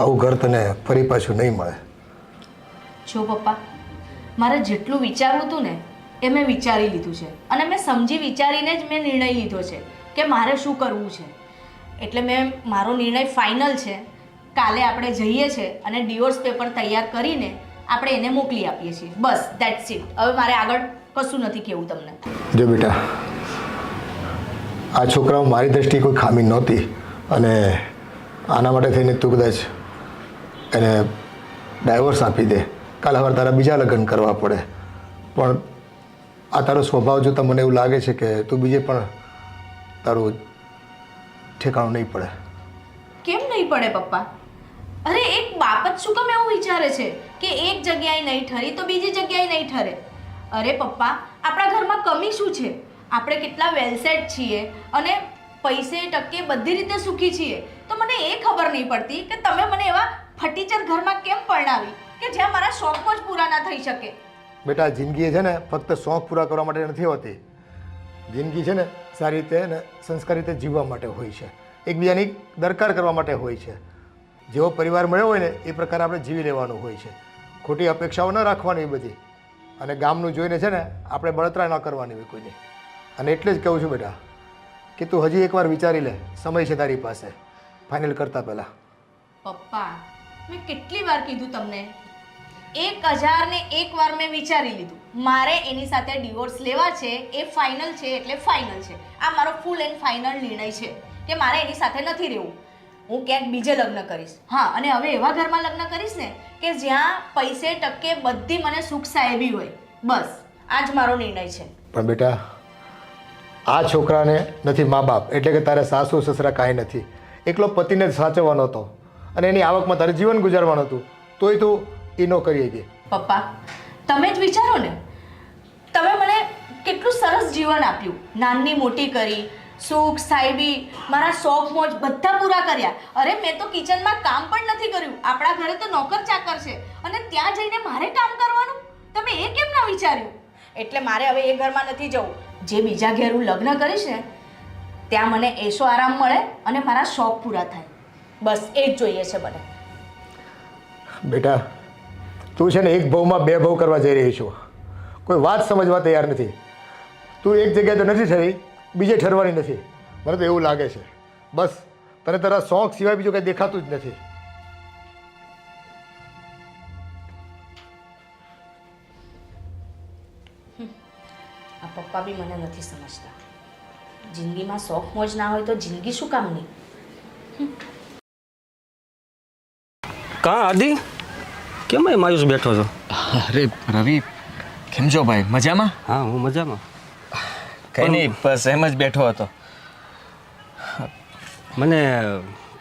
આવું ઘર તને ફરી પાછું નહીં મળે. જો પપ્પા, મારે જેટલું વિચારવું હતું ને એ મેં વિચારી લીધું છે અને મેં સમજી વિચારીને જ મેં નિર્ણય લીધો છે કે મારે શું કરવું છે. એટલે મારો નિર્ણય ફાઇનલ છે. કાલે આપણે જઈએ છીએ અને ડિવોર્સ પેપર તૈયાર કરીને આપણે એને મોકલી આપીએ છીએ. બસ ધેટ્સ ઇટ. હવે મારે આગળ કશું નથી કહેવું તમને. જો બેટા, આ છોકરાઓ મારી દ્રષ્ટિએ કોઈ ખામી નહોતી અને આના માટે થઈને તું કદાચ એને ડાયવોર્સ આપી દે, કાલે હવે તારા બીજા લગ્ન કરવા પડે. પણ આ તારો સ્વભાવ જોતાં મને એવું લાગે છે કે તું બીજે પણ તારું ઠેકાણું નહીં પડે. કેમ નહીં પડે પપ્પા? અરે એક બાપ જ શું કામ એવું વિચારે છે કે એક જગ્યાએ નહીં ઠરી તો બીજી જગ્યાએ નહીં ઠરે? અરે પપ્પા, આપણા ઘરમાં કમી શું છે? આપણે કેટલા વેલસેટ છીએ અને પૈસે ટકે બધી રીતે સુખી છીએ. તો મને એ ખબર નહીં પડતી કે તમે મને એવા ફટીચર ઘરમાં કેમ પરણાવી કે જ્યાં મારા શોખ જ પૂરા ના થઈ શકે. બેટા, જિંદગી છે ને ફક્ત શોખ પૂરા કરવા માટે નથી હોતી. જિંદગી છે ને સારી રીતે ને સંસ્કારી રીતે જીવવા માટે હોય છે, એકબીજાની દરકાર કરવા માટે હોય છે. જેવો પરિવાર મળ્યો હોય ને એ પ્રકારે આપણે જીવી લેવાનું હોય છે. ખોટી અપેક્ષાઓ ન રાખવાની એ બધી, અને ગામનું જોઈને છે ને આપણે બળતરા ન કરવાની હોય કોઈની. અને એટલે જ કહું છું બેટા કે તું હજી એકવાર વિચારી લે, સમય છે તારી પાસે ફાઇનલ કરતાં પહેલાં. પપ્પા, મેં કેટલી વાર કીધું તમને? 1001 વાર મેં વિચારી લીધું. મારે એની સાથે ડિવોર્સ લેવા છે, એ ફાઇનલ છે એટલે ફાઇનલ છે. આ મારો ફૂલ એન્ડ ફાઇનલ નિર્ણય છે કે મારે એની સાથે નથી રહેવું. હું ક્યાંક બીજે લગ્ન કરીશ. હા, અને હવે એવા ઘરમાં લગ્ન કરીશ ને કે જ્યાં પૈસે ટકે બધી મને સુખ સાહેબી હોય. બસ આ જ મારો નિર્ણય છે. પણ બેટા, આ છોકરાને નથી મા બાપ, એટલે કે તારે સાસુ સસરા કાંઈ નથી. એકલો પતિને જ સાચવવાનો હતો અને એની આવકમાં તારે જીવન ગુજારવાનું હતું, તોય તું એ ન કરી ગઈ. પપ્પા, તમે જ વિચારો ને, તમે મને કેટલું સરસ જીવન આપ્યું, નાની મોટી કરી, સુખ સાહેબી, મારા શોખ મોજ બધા પૂરા કર્યા. અરે મેં તો કિચનમાં કામ પણ નથી કર્યું. આપણા ઘરે તો નોકર ચાકર છે અને ત્યાં જઈને મારે કામ કરવાનું? તમે એ કેમ ના વિચાર્યું? એટલે મારે હવે એ ઘરમાં નથી જવું. જે બીજા ઘેર હું લગ્ન કરીશ ને ત્યાં મને એશો આરામ મળે અને મારા શોખ પૂરા થાય. બસ એ જ જોઈએ છે મને. બેટા, તું છે ને એક ભાવમાં બે ભાવ કરવા જઈ રહી છું. કોઈ વાત સમજવા તૈયાર નથી. તું એક જગ્યાએ તો નથી ઠરી, બીજે ઠરવાની નથી. મને તો એવું લાગે છે બસ તને તારા શોખ સિવાય બીજું કંઈ દેખાતું જ નથી. આ પપ્પા બી મને નથી સમજતા. જિંદગીમાં શોખ મોજ ના હોય તો જિંદગી શું કામની? કાં આદિ, કેમ એ માયુસ બેઠો છો? અરે રવિ, કેમ છો ભાઈ? મજામાં? હા, હું મજામાં. કંઈ નહીં, બસ એમ જ બેઠો હતો. મને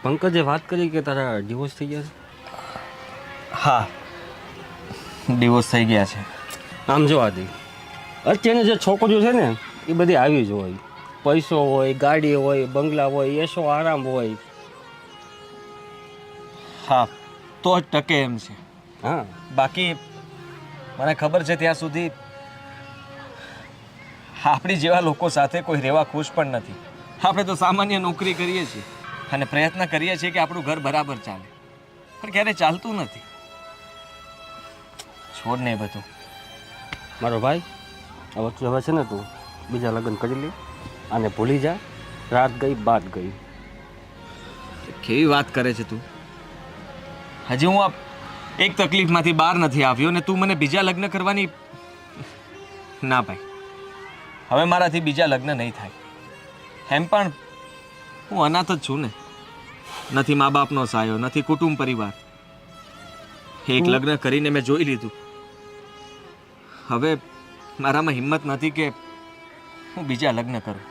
પંકજે વાત કરી કે તારા ડિવોર્સ થઈ ગયા છે. હા, ડિવોર્સ થઈ ગયા છે. આમ જો આદિ, અત્યારની જે છોકરીઓ છે ને એ બધી આવી જ હોય. પૈસો હોય, ગાડી હોય, બંગલા હોય, એશો આરામ હોય. હા, તો જ ટકે એમ છે. હા, બાકી મને ખબર છે ત્યાં સુધી આપણી જેવા લોકો સાથે કોઈ રહેવા ખુશ પણ નથી. આપણે તો સામાન્ય નોકરી કરીએ છીએ અને પ્રયત્ન કરીએ છીએ કે આપણું ઘર બરાબર ચાલે, પણ ક્યારે ચાલતું નથી. છોડ ને બધું. મારો ભાઈ, આ વચ્ચે હવે છે ને તું બીજા લગ્ન કરી લે અને ભૂલી જા. રાત ગઈ બાત ગઈ. કેવી વાત કરે છે તું? હજી હું આ એક તકલીફમાંથી બહાર નથી આવ્યો ને તું મને બીજા લગ્ન કરવાની? ના ભાઈ, હવે મારાથી બીજા લગ્ન નહીં થાય. એમ પણ હું અનાથ જ છું ને. નથી મા બાપનો સાયો, નથી કુટુંબ પરિવાર. એક લગ્ન કરીને મેં જોઈ લીધું. હવે મારામાં હિંમત નથી કે હું બીજા લગ્ન કરું.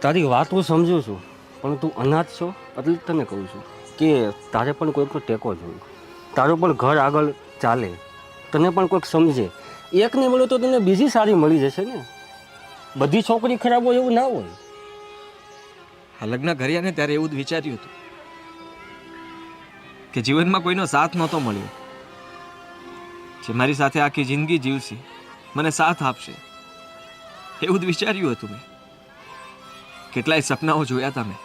તારી વાત હું સમજુ છું, પણ તું અનાથ છો એટલે જ તને કહું છું કે તારે પણ કોઈકનો ટેકો જોઈએ. તારું પણ ઘર આગળ ચાલે, તને પણ કોઈક સમજે. એક નહીં મળે તો તને બીજી સારી મળી જશે ને. બધી છોકરી ખરાબ હોય એવું ના હોય. આ લગ્ન કર્યા ને ત્યારે એવું જ વિચાર્યું હતું કે જીવનમાં કોઈનો સાથ નહોતો મળ્યો જે મારી સાથે આખી જિંદગી જીવશે, મને સાથ આપશે. એવું જ વિચાર્યું હતું મેં. કેટલાય સપનાઓ જોયા હતા મેં,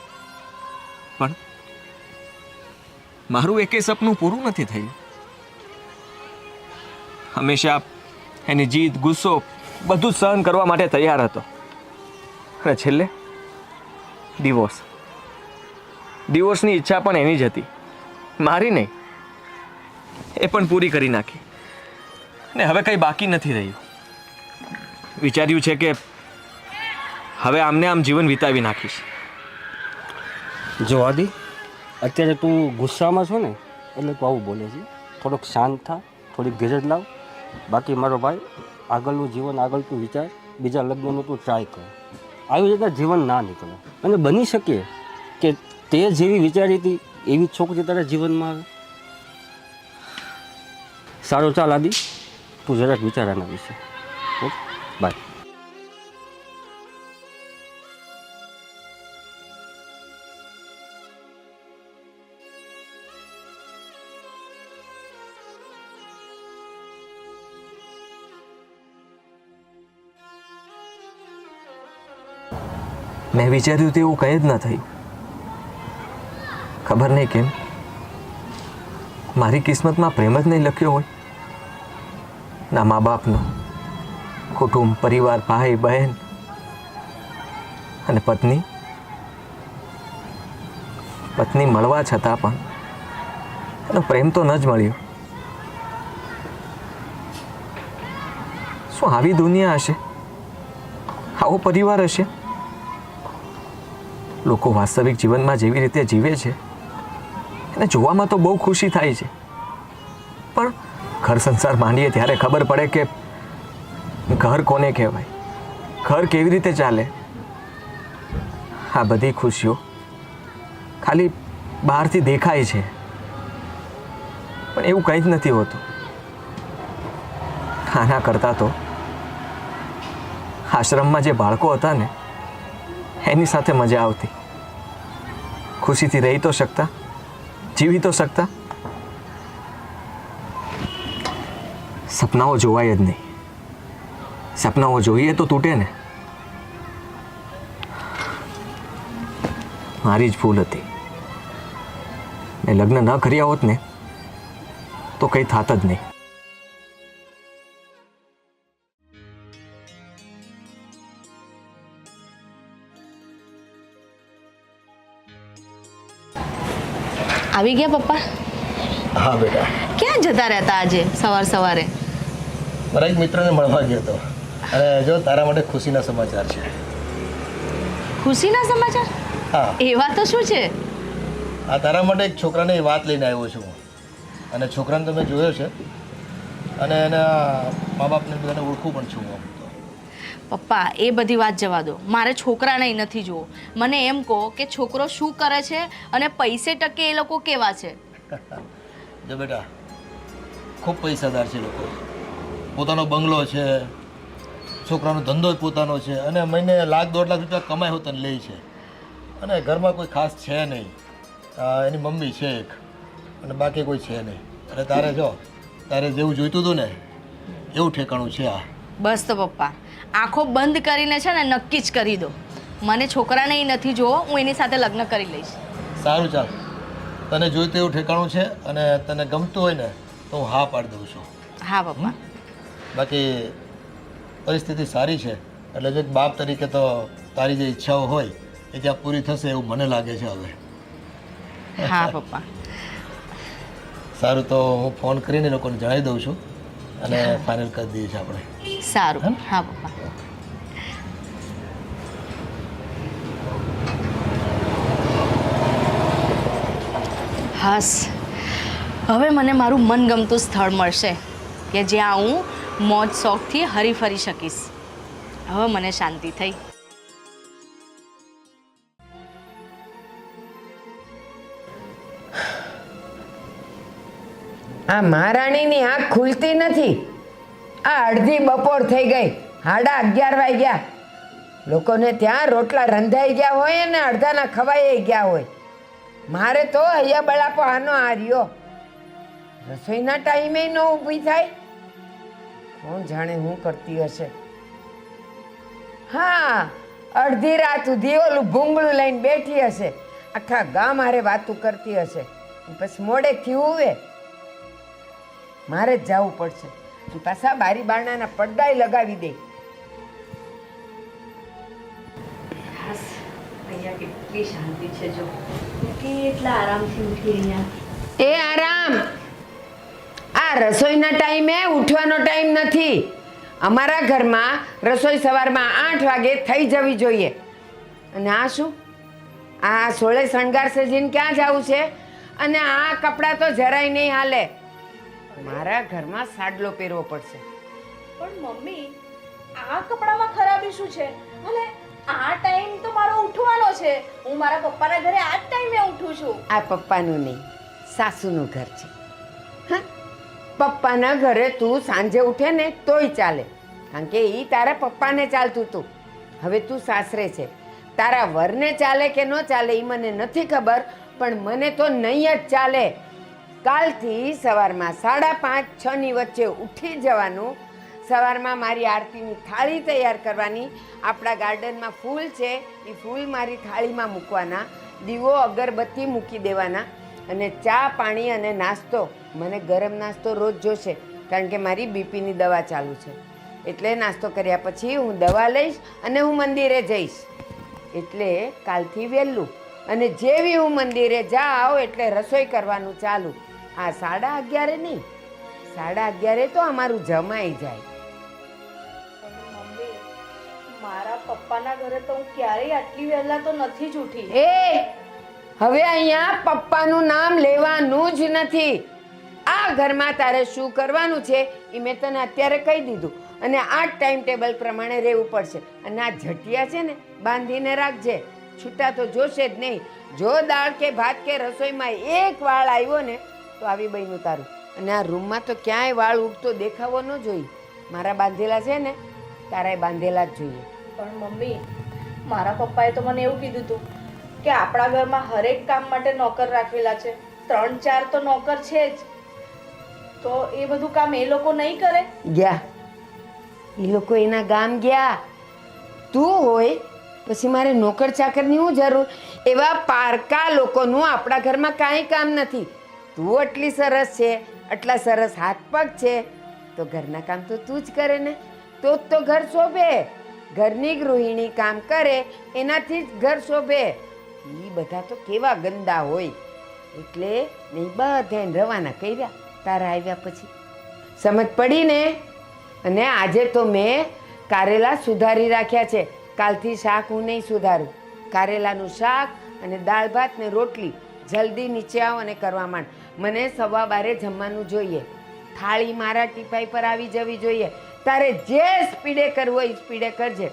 પણ મારું એકેય સપનું પૂરું નથી થયું. હંમેશા એની જીદ, ગુસ્સો બધું જ સહન કરવા માટે તૈયાર હતો અને છેલ્લે ડિવોર્સ. ડિવોર્સની ઈચ્છા પણ એની જ હતી, મારી નહીં. એ પણ પૂરી કરી નાખી ને હવે કંઈ બાકી નથી રહ્યું. વિચાર્યું છે કે હવે આમને આમ જીવન વિતાવી નાખીશ. જો આદિ, અત્યારે તું ગુસ્સામાં છો ને એટલે તું આવું બોલે છે. થોડોક શાંત થા, થોડીક ધીરજ લાવ. બાકી મારો ભાઈ, આગળનું જીવન આગળ તું વિચાર, બીજા લગ્નનું તું ટ્રાય કર. આવી રીતના જીવન ના નીકળે. અને બની શકે કે તે જેવી વિચારી હતી એવી છોકરી તારા જીવનમાં આવે. સારું, ચાલ આદિ, તું જરાક વિચાર આના વિશે. Okay, bye. મેં વિચાર્યું તો એવું કંઈ જ ન થયું. ખબર નહીં કેમ મારી કિસ્મતમાં પ્રેમ જ નહીં લખ્યો હોય. ના મા બાપનો, કુટુંબ, પરિવાર, ભાઈ બહેન અને પત્ની મળવા છતાં પણ એનો પ્રેમ તો ન જ મળ્યો. શું આવી દુનિયા હશે? આવો પરિવાર હશે? લોકો વાસ્તવિક જીવનમાં જેવી રીતે જીવે છે એને જોવામાં તો બહુ ખુશી થાય છે, પણ ઘર સંસાર માંડીએ ત્યારે ખબર પડે કે ઘર કોને કહેવાય, ઘર કેવી રીતે ચાલે. આ બધી ખુશીઓ ખાલી બહારથી દેખાય છે, પણ એવું કંઈ જ નથી હોતું. આના કરતાં તો આશ્રમમાં જે બાળકો હતા ને એની સાથે મજા આવતી. ખુશીથી રહી તો શકતા, જીવી તો શકતા. સપનાઓ જોવાય જ નહીં. સપનાઓ જોઈએ તો તૂટે ને. મારી જ ભૂલ હતી. મેં લગ્ન ન કર્યા હોત ને તો કંઈ થાત જ નહીં. આવી ગયા પપ્પા? હા બેટા, ક્યાં જતા રહેતા આજે સવારે? મારા એક મિત્રને મળવા ગયો હતો અને જો તારા માટે ખુશીના સમાચાર છે. ખુશીના સમાચાર? હા, એવા તો શું છે? આ તારા માટે એક છોકરાની વાત લઈને આવ્યો છું અને છોકરાને તમે જોયો છે અને એના મા બાપને બધાને ઓળખું પણ છું હું. પપ્પા, એ બધી વાત જવા દો. મારે છોકરાને નથી જોવો. મને એમ કહો કે છોકરો શું કરે છે અને પૈસે ટકે એ લોકો કેવા છે? જો બેટા, ખૂબ પૈસાદાર છે લોકો. પોતાનો બંગલો છે, છોકરાનો ધંધો પોતાનો છે અને મહિને $1.5 લાખ રૂપિયા કમાય હોત અને લે છે. અને ઘરમાં કોઈ ખાસ છે નહીં. એની મમ્મી છે એક અને બાકી કોઈ છે નહીં. અને તારે જેવું જોઈતું હતું ને એવું ઠેકાણું છે આ. બસ તો પપ્પા, આંખો બંધ કરીને છે ને નક્કી જ કરી દો. મને છોકરાને નથી જોવો, હું એની સાથે લગ્ન કરી લઈશ. સારું, ચાલ, તને જોઈતું એવું ઠેકાણું છે અને તને ગમતું હોય ને તો હું હા પાડી દઉં છું. હા પપ્પા. બાકી પરિસ્થિતિ સારી છે એટલે જો એક બાપ તરીકે તો તારી જે ઈચ્છાઓ હોય એ ત્યાં પૂરી થશે એવું મને લાગે છે હવે. હા પપ્પા. સારું, તો હું ફોન કરીને લોકોને જણાવી દઉં છું અને ફાઇનલ કરી દઈએ છીએ આપણે. સારું. હા પપ્પા. હાસ, હવે મને મારું મનગમતું સ્થળ મળશે કે જ્યાં હું મોજ શોખથી હરી ફરી શકીશ. હવે મને શાંતિ થઈ. આ મહારાણીની આંખ ખુલતી નથી. આ અડધી બપોર થઈ ગઈ, 11:30 વાગ્યા. લોકોને ત્યાં રોટલા રંધાઈ ગયા હોય અને અડધાના ખવાઈ ગયા હોય. મારે તો અહીંયા બળાપો આનો આ રહ્યો. રસોઈના ટાઈમે ન ઊભી થાય. કોણ જાણે હું કરતી હશે. હા, અડધી રાત સુધી ઓલું ભૂંગળું લઈને બેઠી હશે. આખા ગામ હારે વાતું કરતી હશે. પછી મોડેથી ઉવે. મારે જ જવું પડશે. પાછા બારી બારણાના પડદાય લગાવી દે. અહીંયા કેટલી શાંતિ છે. જો કેટલા આરામથી ઉઠી અહીંયા. એ આરામ, રસોઈના ટાઈમે ઉઠવાનો ટાઈમ નથી. અમારા ઘરમાં રસોઈ સવારમાં 8 વાગે થઈ જવી જોઈએ. અને આ શું? આ સોળે શણગાર સજીને ક્યાં જવું છે? અને આ કપડાં તો જરાય નહીં હાલે. મારા ઘરમાં સાડલો પહેરવો પડશે. પણ મમ્મી આ કપડામાં ખરાબી શું છે? અને આ ટાઈમ તો મારો ઉઠવાનો છે. હું મારા પપ્પાના ઘરે આ જ ટાઈમે ઉઠું છું. આ પપ્પાનું નહીં, સાસુનું ઘર છે. હા, પપ્પાના ઘરે તું સાંજે ઉઠે ને તોય ચાલે, કારણ કે એ તારા પપ્પાને ચાલતું હતું. હવે તું સાસરે છે, તારા વરને ચાલે કે ન ચાલે એ મને નથી ખબર, પણ મને તો નહીં જ ચાલે. કાલથી સવારમાં 5:30 6 ની વચ્ચે ઉઠી જવાનું. સવારમાં મારી આરતીની થાળી તૈયાર કરવાની. આપણા ગાર્ડનમાં ફૂલ છે, એ ફૂલ મારી થાળીમાં મૂકવાના. દીવો અગરબત્તી મૂકી દેવાના. અને ચા પાણી અને નાસ્તો, મને ગરમ નાસ્તો રોજ જોશે, કારણ કે મારી બીપીની દવા ચાલુ છે. એટલે નાસ્તો કર્યા પછી હું દવા લઈશ અને હું મંદિરે જઈશ. એટલે કાલથી વહેલું. અને જેવી હું મંદિરે જાઉં એટલે રસોઈ કરવાનું ચાલુ. આ 11:30 નહીં, 11:30 તો અમારું જમાઈ જાય. મમ્મી મારા પપ્પાના ઘરે તો હું ક્યારેય આટલી વહેલા તો નથી જ ઉઠી. હવે અહીંયા પપ્પાનું નામ લેવાનું જ નથી. આ ઘરમાં તારે શું કરવાનું છે એ મેં તને અત્યારે કહી દીધું. અને આ ટાઈમ ટેબલ પ્રમાણે રહેવું પડશે. અને આ જટિયા છે ને બાંધીને રાખજે, છૂટા તો જોશે જ નહીં. જો દાળ કે ભાત કે રસોઈમાં એક વાળ આવ્યો ને તો આવી બન્યું તારું. અને આ રૂમમાં તો ક્યાંય વાળ ઉગતો દેખાવો ન જોઈએ. મારા બાંધેલા છે ને, તારાય બાંધેલા જ જોઈએ. પણ મમ્મી મારા પપ્પાએ તો મને એવું કીધું હતું કે આપણા ઘરમાં હરેક કામ માટે નોકર રાખેલા છે. 3-4 તો નોકર છે જ. તો એ બધું કામ એ લોકો નહીં કરે? ગયા એ લોકો એના ગામ ગયા. તું હોય પછી મારે નોકર ચાકરની શું જરૂર? એવા પારકા લોકોનું આપણા ઘરમાં કાંઈ કામ નથી. તું આટલી સરસ છે, આટલા સરસ હાથ પગ છે, તો ઘરના કામ તો તું જ કરે ને. તો જ તો ઘર શોભે. ઘરની ગૃહિણી કામ કરે એનાથી જ ઘર શોભે. એ બધા તો કેવા ગંદા હોય. એટલે નહીં બધાને રવાના કર્યા તારા આવ્યા પછી. સમજ પડી ને? અને આજે તો મેં કારેલા સુધારી રાખ્યા છે. કાલથી શાક હું નહીં સુધારું. કારેલાનું શાક અને દાળ ભાત ને રોટલી. જલ્દી નીચે આવ અને કરવા માંડ. મને 12:15 જમવાનું જોઈએ. થાળી મારા ટીપાઈ પર આવી જવી જોઈએ. તારે જે સ્પીડે કરવું હોય એ સ્પીડે કરજે.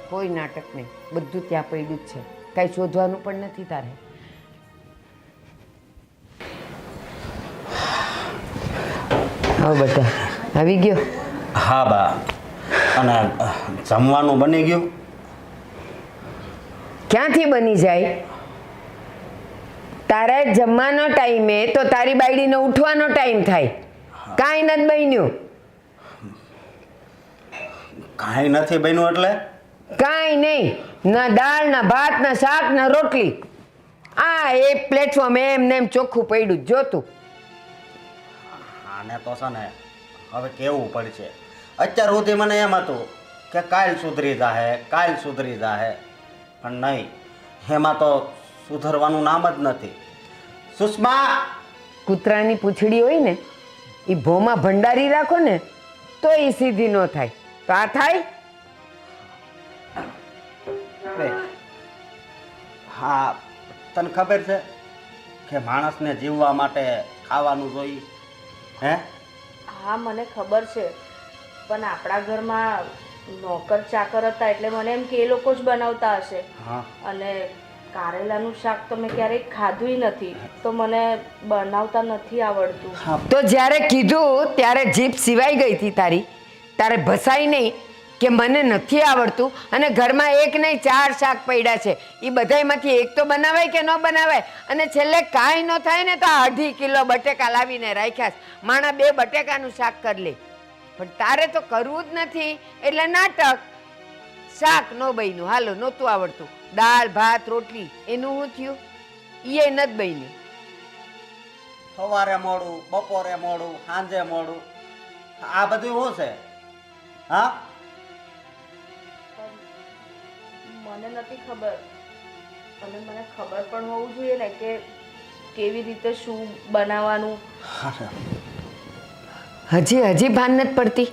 કોઈ નાટક નહીં, બધું ત્યાં પડ્યું જ છે, કાંઈ શોધવાનું પણ નથી તારે. હા બેટા, આવી ગયો? હા બા. અને જમવાનું બની ગયું? ક્યાંથી બની જાય? તારે જમવાનો ટાઈમે તો તારી બાયડીનો ઉઠવાનો ટાઈમ થાય. કાંઈ નથી બન્યું. કાંઈ નથી બન્યું એટલે? કાંઈ નહીં. ના દાળ, ના ભાત, ના શાક, ના રોટલી. આ એ પ્લેટફોર્મ એમને એમ ચોખ્ખું પડ્યું જોતું. આને તો છે ને હવે કેવું પડશે. અત્યાર સુધી મને એમ હતું કે કાલ સુધરી જાહે, કાલ સુધરી જાહે, પણ નહીં. એમાં તો સુધરવાનું નામ જ નથી. સુષ્મા! કૂતરાની પૂંછડી હોય ને એ ભોમાં ભંડારી રાખો ને તો એ સીધી ન થાય. તો આ થાય? હા, તને ખબર છે કે માણસને જીવવા માટે ખાવાનું જોઈએ? હે? હા મને ખબર છે, પણ આપણા ઘરમાં નોકર ચાકર હતા એટલે મને એમ કે એ લોકો જ બનાવતા હશે. હા. અને કારેલાનું શાક તો મેં ક્યારેય ખાધુંય નથી, તો મને બનાવતા નથી આવડતું. તો જ્યારે કીધું ત્યારે જીભ સિવાય ગઈ હતી તારી. તારે ભસાઈ નહીં કે મને નથી આવડતું. અને ઘરમાં એક નહીં 4 શાક પડ્યા છે. એ બધાયમાંથી એક તો બનાવાય કે ન બનાવાય? અને છેલ્લે કાંઈ ન થાય ને તો 1.5 કિલો બટેકા લાવીને રાખ્યા છે. માણા 2 બટેકાનું શાક કરી લે. પણ તારે તો કરવું જ નથી એટલે નાટક. શાક ન બન્યું, હાલો નહોતું આવડતું. દાળ ભાત રોટલી એનું શું થયું? એ નથી બન્યું. સવારે મોડું, બપોરે મોડું, સાંજે મોડું, આ બધું શું છે? હા, મને નથી ખબર. અને મને ખબર પણ હોવું જોઈએ ને કે કેવી રીતે શું બનાવવાનું. હજી ભાન નથી પડતી.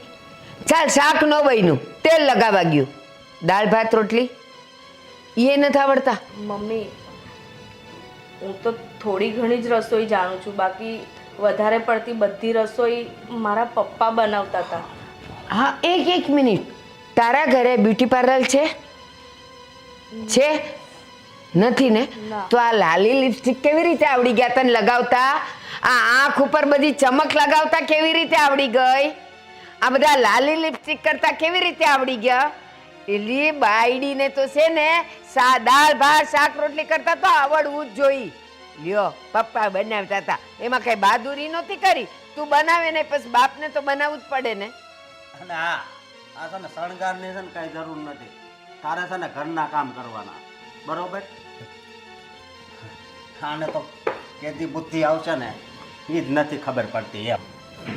ચાલ શાક ન બન્યું, તેલ લગાવવા ગયું, દાળ ભાત રોટલી એ નથી આવડતા. મમ્મી હું તો થોડી ઘણી જ રસોઈ જાણું છું, બાકી વધારે પડતી બધી રસોઈ મારા પપ્પા બનાવતા હતા. હા, એક મિનિટ, તારા ઘરે બ્યુટી પાર્લર છે? નથી ને? ના. તો આ લાલી લિપસ્ટિક કેવી રીતે આવડી ગયા તને લગાવતા? આ આંખ ઉપર બધી ચમક લગાવતા કેવી રીતે આવડી ગઈ? આ બધા લાલી લિપસ્ટિક કરતા કેવી રીતે આવડી ગયા? એલી બાયડીને તો છે ને દાળ ભાત શાક રોટલી કરતા તો આવડવું જ જોઈ. લ્યો, પપ્પા બનાવતા હતા, એમાં કઈ બહાદુરી નહોતી કરી. તું બનાવે ને પછી બાપને તો બનાવવું જ પડે ને. અને આ છે ને શણગારની છે ને કાંઈ જરૂર નથી. તારે છે ને ઘરના કામ કરવાના, બરોબર? આને તો કેદી બુદ્ધિ આવશે ને એ જ નથી ખબર પડતી એમ.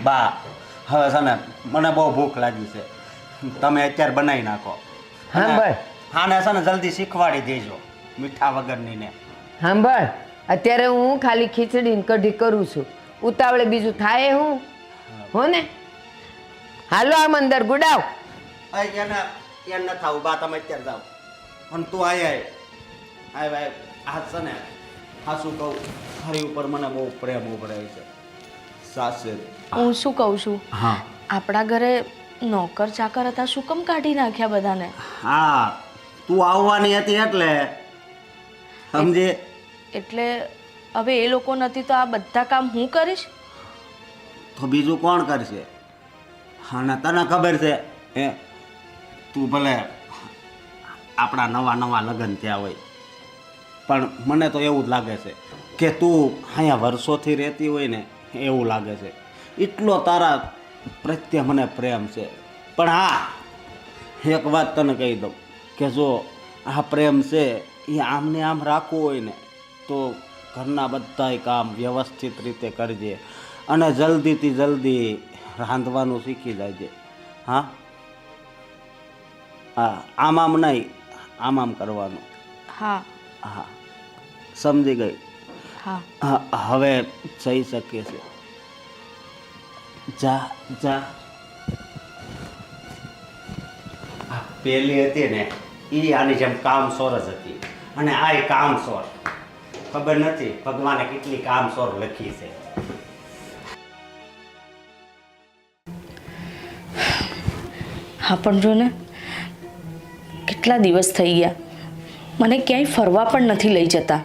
બા, હવે છે ને મને બહુ ભૂખ લાગી છે, તમે અત્યારે બનાવી નાખો. સાંભળ આને છે ને જલ્દી શીખવાડી દેજો મીઠા વગરની ને. સાંભળ, અત્યારે હું ખાલી ખીચડી ને કઢી કરું છું, ઉતાવળે બીજું થાય હું હો ને? હાલો આમ અંદર ગુડાવ. એને ન થાવું બા, તમે અત્યારે જાઓ. અને તું આય આ છે ને હાસું કહું, તારી ઉપર મને બહુ પ્રેમ ઉભરાય છે સાસે. હું શું કહું છું, હા આપણા ઘરે નોકર ચાકર હતા, શું કેમ કાઢી નાખ્યા બધાને? હા, તું આવવાની હતી એટલે સમજે. એટલે હવે એ લોકો નથી તો આ બધા કામ હું કરીશ? તો બીજું કોણ કરશે? અને તને ખબર છે તું ભલે આપણા નવા લગ્ન થયા હોય, પણ મને તો એવું જ લાગે છે કે તું અહીંયા વર્ષોથી રહેતી હોય ને એવું લાગે છે. એટલો તારા પ્રત્યે મને પ્રેમ છે. પણ હા, એક વાત તને કહી દઉં કે જો આ પ્રેમ છે એ આમને આમ રાખવું હોય ને તો ઘરના બધાય કામ વ્યવસ્થિત રીતે કરજે અને જલ્દીથી જલ્દી રાંધવાનું શીખી જાયજે. હા હા, આમ નહીં, આમ કરવાનું. હા હા, સમજી ગઈ? હા. હા, હવે જઈ શકે છે. જા જા. પેલી હતી ને એ આની જેમ કામસોર જ હતી, અને આ કામસોર. ખબર નથી ભગવાને કેટલી કામસોર લખી છે. હા પણ જો ને, કેટલા દિવસ થઈ ગયા, મને ક્યાંય ફરવા પણ નથી લઈ જતા,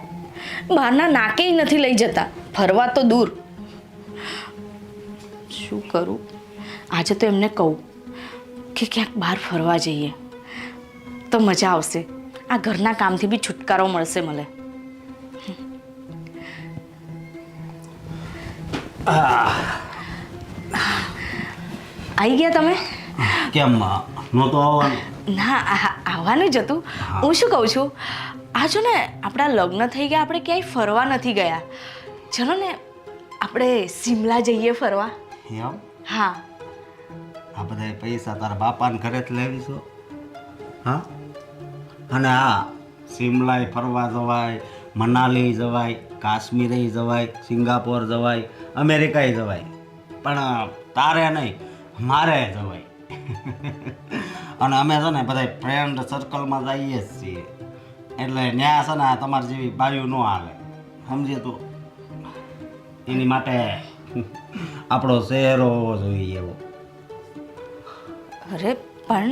બહારના નાકેય નથી લઈ જતા, ફરવા તો દૂર. શું કરું? આજે તો એમને કહું કે ક્યાંક બહાર ફરવા જઈએ તો મજા આવશે, આ ઘરના કામથી બી છુટકારો મળશે મને. આવી ગયા તમે? કેમ નહોતો આવવાનું? ના, આવવાનું જ હતું. હું શું કહું છું, આ જો ને આપણા લગ્ન થઈ ગયા, આપણે ક્યાંય ફરવા નથી ગયા. ચલો ને આપણે શિમલા જઈએ ફરવા. એમ? હા. આ બધા પૈસા તારા બાપાને ઘરેથી લાવીશું? હા, અને હા, શિમલાય ફરવા જવાય, મનાલી જવાય, કાશ્મીરે જવાય, સિંગાપોર જવાય, અમેરિકાએ જવાય, પણ તારે નહીં, મારે જવાય. અને અમે છે ને બધા ફ્રેન્ડ સર્કલમાં જઈએ જ છીએ, એટલે ત્યાં છે ને તમારી જેવી બાયું ન હાલે, સમજે તું? એની માટે આપણો શહેરો હોવો જોઈએ એવો. અરે પણ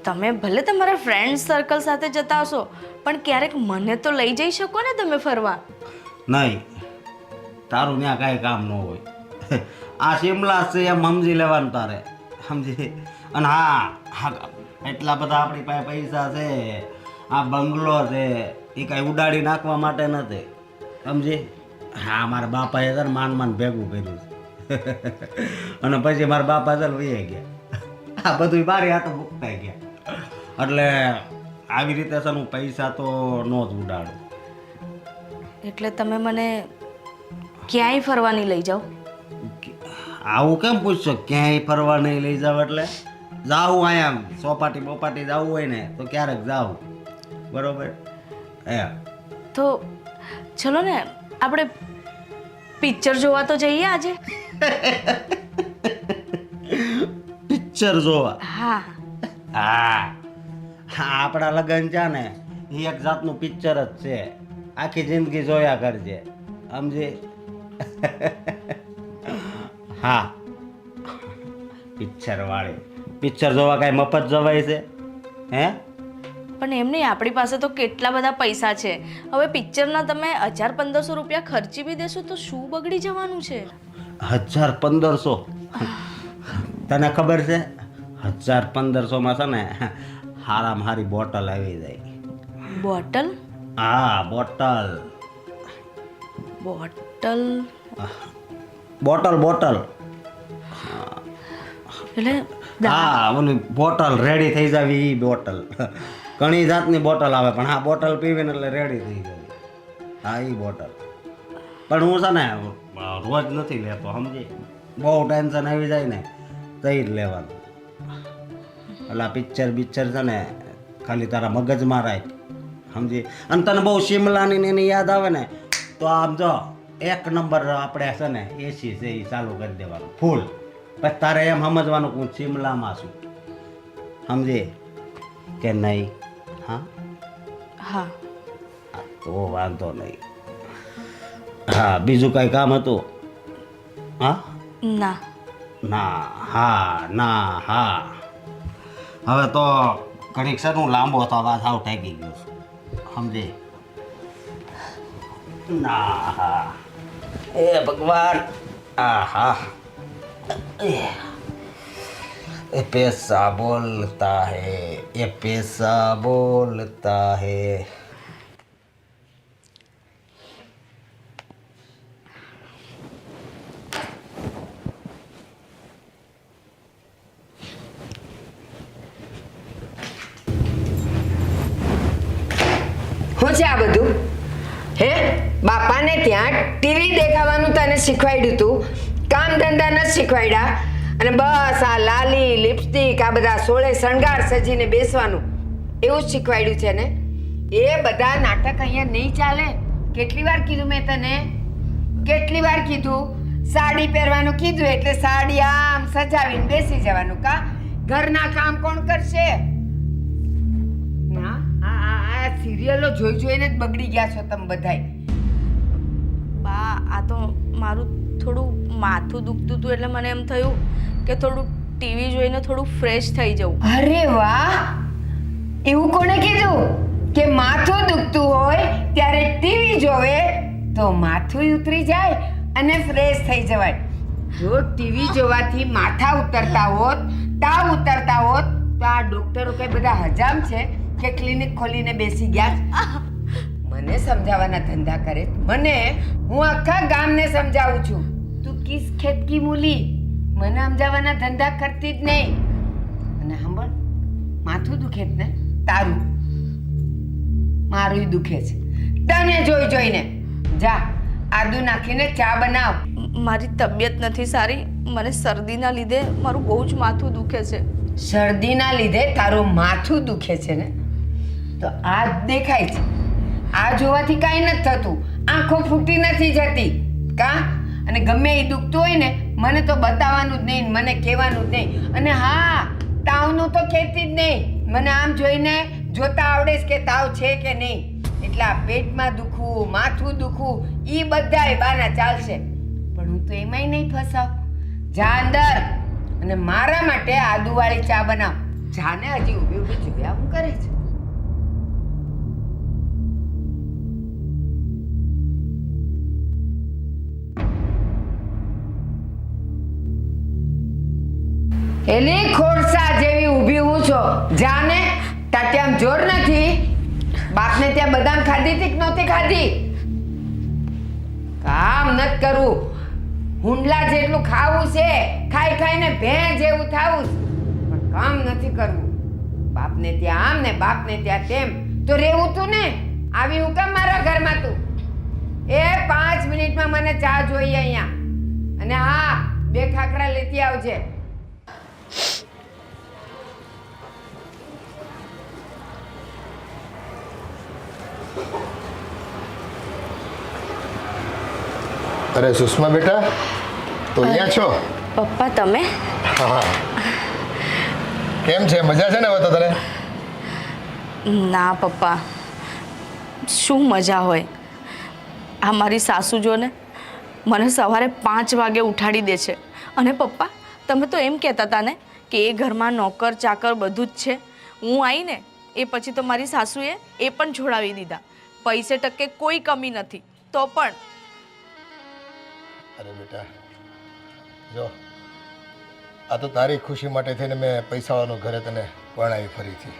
તમે ભલે તમારા ફ્રેન્ડ સર્કલ સાથે જતા હશો, પણ ક્યારેક મને તો લઈ જઈ શકો ને તમે ફરવા? નહીં, તારું ત્યાં કાંઈ કામ ન હોય. આ શિમલા છે એમ સમજી લેવાનું તારે, સમજી? અને હા, એટલા બધા આપણી પાસે પૈસા છે, આ બંગલો છે, એ કાંઈ ઉડાડી નાખવા માટે નથી, સમજી? હા, મારા બાપાએ છે ને માંડ ભેગું કર્યું છે. અને પછી મારા બાપા ચાલ વહી ગયા, આ બધું બારી હાથો મૂકતા ગયા. એટલે આવી રીતે છે હું પૈસા તો ન જ ઉડાડું. એટલે તમે મને ક્યાંય ફરવા નહીં લઈ જાઓ? આવું કેમ પૂછશો? ક્યાંય ફરવા નહીં લઈ જાવ એટલે જાવું અહીંયા સોપાટી બોપાટી જવું હોય ને તો ક્યારેક જાવું, બરોબર? તો ચલો ને આપણે પિક્ચર જોવા તો જઈએ આજે. પિક્ચર જોવા હા હા હા, આપણા લગ્ન છે ને એ એક જાતનું પિક્ચર જ છે. આખી જિંદગી જોયા કરજે, સમજી? હા, પિક્ચર વાળી પિક્ચર જોવા કાંઈ મફત જવાય છે? હે? પણ એમ નહીં, આપણી પાસે તો કેટલા બધા પૈસા છે. હવે પિક્ચરના તમે 1000-1500 રૂપિયા ખર્ચી બી દેશો તો શું બગડી જવાનું છે? 1000-1500? તને ખબર છે 1000-1500 છે ને હારામાં હારી બોટલ આવી જાય. બોટલ? હા, બોટલ બોટલ બોટલ એટલે હા, ઓલી બોટલ રેડી થઈ જાવી ઈ બોટલ. ઘણી જાતની બોટલ આવે પણ આ બોટલ પીવીને એટલે રેડી થઈ જાય. હા, ઈ બોટલ. પણ હું છે ને રોજ નથી લેતો, સમજી? બહુ ટેન્શન આવી જાય ને તઈ જ લેવાનું. એટલે આ પિક્ચર છે ને ખાલી તારા મગજમાં રાખ, સમજી? અને તને બહુ શિમલાની ને એની યાદ આવે ને તો આમ જો 1 નંબર આપણે છે ને એસી છે એ ચાલુ કરી દેવાનું ફૂલ. પછી તારે એમ સમજવાનું કે હું શિમલામાં છું, સમજે કે નહીં? હા હા તો વાંધો નહીં. હા, બીજું કાંઈ કામ હતું? હા ના ના હા ના હા. હવે તો ઘડીક છે હું લાંબો થવા સાવ ઠેકી ગયો છું, સમજે? ના હા એ ભગવાન. આ હા ये पैसा बोलता है, ये पैसा बोलता है. શું છે આ બધું? હે, બાપાને ત્યાં ટીવી દેખાવાનું તને શીખવાડ્યું તું, કામ ધંધા નથી શીખવાડ્યા, અને બસ આ લાલી લિપસ્ટિક આ બધા સોળે શણગાર સજીને બેસવાનું એવું જ શીખવાડ્યું છે ને? એ બધા નાટક અહીંયા નહીં ચાલે. કેટલી વાર કીધું મેં તને? કેટલી વાર કીધું? સાડી પહેરવાનું કીધું એટલે સાડી આમ સજાવીને બેસી જવાનું. કા ઘરના કામ કોણ કરશે? ના, આ સિરિયલો જોઈ જોઈને જ બગડી ગયા છો તમે બધાય. બા, આ તો મારું થોડું માથું દુખતું હતું એટલે મને એમ થયું કે થોડું ટીવી જોઈને થોડું ફ્રેશ થઈ જવું. અરે વાહ, એવું કોણે કીધું કે માથું દુખતું હોય ત્યારે ટીવી જોવે તો માથું ઉતરી જાય અને ફ્રેશ થઈ જવાય? જો ટીવી જોવાથી માથા ઉતરતા હોત, તાવ ઉતરતા હોત તો આ ડોક્ટરો કઈ બધા હજામ છે કે ક્લિનિક ખોલીને બેસી ગયા? મને સમજાવવાના ધંધા કરે મને. હું આખા ગામને સમજાવું છું, તું કિસ ખેત કી મૂલી. મને સમજાવવાના ધંધા કરતી જ નહીં. અને સાંભળ, માથું દુખે જ ને તારું, મારું દુખે છે તને જોઈ જોઈને. જા આદુ નાખીને ચા બનાવ. મારી તબિયત નથી સારી, મને શરદીના લીધે મારું બહુ જ માથું દુખે છે. શરદીના લીધે તારું માથું દુખે છે ને? તો આ જ દેખાય છે. આ જોવાથી કાંઈ નથી થતું, આંખો ફૂટી નથી જતી. કા અને ગમે એ દુખતું હોય ને મને તો બતાવવાનું જ નહીં, મને કહેવાનું જ નહીં. અને હા, તાવનું તો કહેતી જ નહીં. મને આમ જોઈને જોતા આવડે છે કે તાવ છે કે નહીં. એટલે આ પેટમાં દુખવું, માથું દુખવું એ બધાય બાના ચાલશે, પણ હું તો એમાંય નહીં ફસાવ. જા અંદર અને મારા માટે આદુવાળી ચા બનાવ. જાને હજી ઊભી ઊભી જોયા હું કરે છે. એલી ખોરસા જેવી ઊભી હું છો. જાને તાતે આમ જોર નથી. બાપને ત્યાં બદામ ખાધી હતી કે નહોતી ખાધી? કામ નથી કરવું, હુંડલા જેટલું ખાવું છે, ખાઈ ખાઈને ભેં જેવું થાવું છે, પણ કામ નથી કરવું. બાપને ત્યાં આમ ને બાપને ત્યાં તેમ તો રહેવું તું ને. આવી હું કામ મારા ઘરમાં તું? એ 5 મિનિટમાં મને ચા જોઈએ અહીંયા. અને હા, 2 ખાખરા લેતી આવજે. અરે સુષ્મા બેટા, તો અહીંયા છો? પપ્પા તમે? હા, કેમ છે? મજા છે ને હવે તો તને? ના પપ્પા, શું મજા હોય. આ મારી સાસુ જો ને મને સવારે 5 વાગે ઉઠાડી દે છે. અને પપ્પા, તમે તો એમ કહેતા હતા ને કે એ ઘરમાં નોકર ચાકર બધું જ છે. હું આવીને એ પછી તો મારી સાસુએ એ પણ છોડાવી દીધા. પૈસે ટકે કોઈ કમી નથી તો પણ. અરે બેટા જો, આ તો તારી ખુશી માટે થઈને મેં પૈસાવાળાનું ઘરે તને પરણાવી ફરીથી.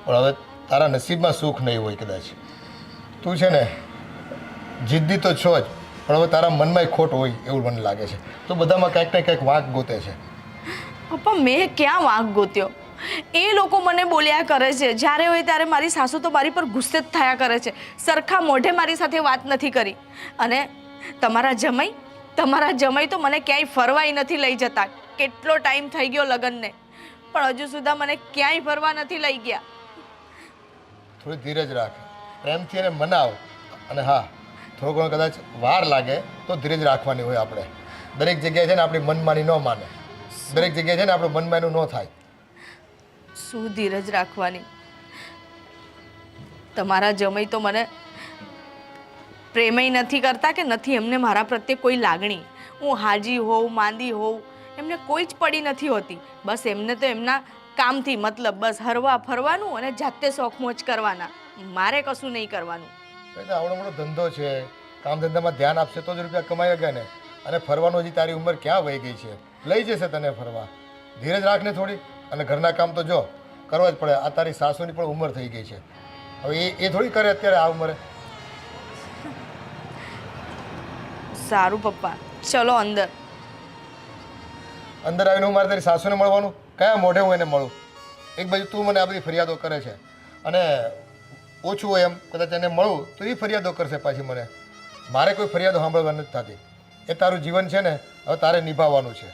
પણ હવે તારા નસીબમાં સુખ નહીં હોય કદાચ. તું છે ને જિદ્દી તો છો જ, પણ હવે તારા મનમાં ખોટ હોય એવું મને લાગે છે. તો બધામાં કંઈક ને કંઈક વાંક ગોતે છે. પપ્પા, મેં ક્યાં વાંક ગોત્યો? એ લોકો મને બોલ્યા કરે છે. જ્યારે હોય ત્યારે મારી સાસુ તો મારી પર ગુસ્સે જ થયા કરે છે. સરખા મોઢે મારી સાથે વાત નથી કરી. અને તમારા જમાઈ તો મને ક્યાંય ફરવાય નથી લઈ જતા. કેટલો ટાઈમ થઈ ગયો લગ્નને, પણ હજુ સુધી મને ક્યાંય ફરવા નથી લઈ ગયા. થોડી ધીરજ રાખ, પ્રેમથી એને મનાવ. અને હા, થોડો ઘણો કદાચ વાર લાગે તો ધીરજ રાખવાની હોય આપણે. દરેક જગ્યાએ છે ને આપણી મનમાની ન માને. દરેક જગ્યાએ છે ને આપણું મનમાનું ન થાય. શું ધીરજ રાખવાની? તમારા જમાઈ તો મને પ્રેમય નથી કરતા કે નથી એમને મારા પ્રત્યે કોઈ લાગણી. હું હાજી હોઉં માંદી હોઉં એમને કોઈ જ પડી નથી હોતી. બસ એમને તો એમના કામથી મતલબ, બસ હરવા ફરવાનું અને જાતે શોખ મોજ કરવાના. મારે કશું નહીં કરવાનું. આવડો મોટો ધંધો છે, કામ ધંધામાં ધ્યાન આપશે તો જ રૂપિયા કમાઈ ગયા ને. અને ફરવાનું હજી તારી ઉંમર ક્યાં વહી ગઈ છે? લઈ જશે તને ફરવા. ધીરજ રાખને થોડી. અને ઘરના કામ તો જો કરવા જ પડે. આ તારી સાસુની પણ ઉંમર થઈ ગઈ છે. હવે એ થોડી કરે અત્યારે આ ઉંમરે. સારું પપ્પા, ચલો અંદર. અંદર આવીને હું મારે તારી સાસુને મળવાનું? કયા મોઢે હું એને મળું? એક બાજુ તું મને આ બધી ફરિયાદો કરે છે, અને ઓછું હોય એમ કદાચ એને મળું તો એ ફરિયાદો કરશે પાછી મને. મારે કોઈ ફરિયાદો સાંભળવા નથી થતી. એ તારું જીવન છે ને, હવે તારે નિભાવવાનું છે.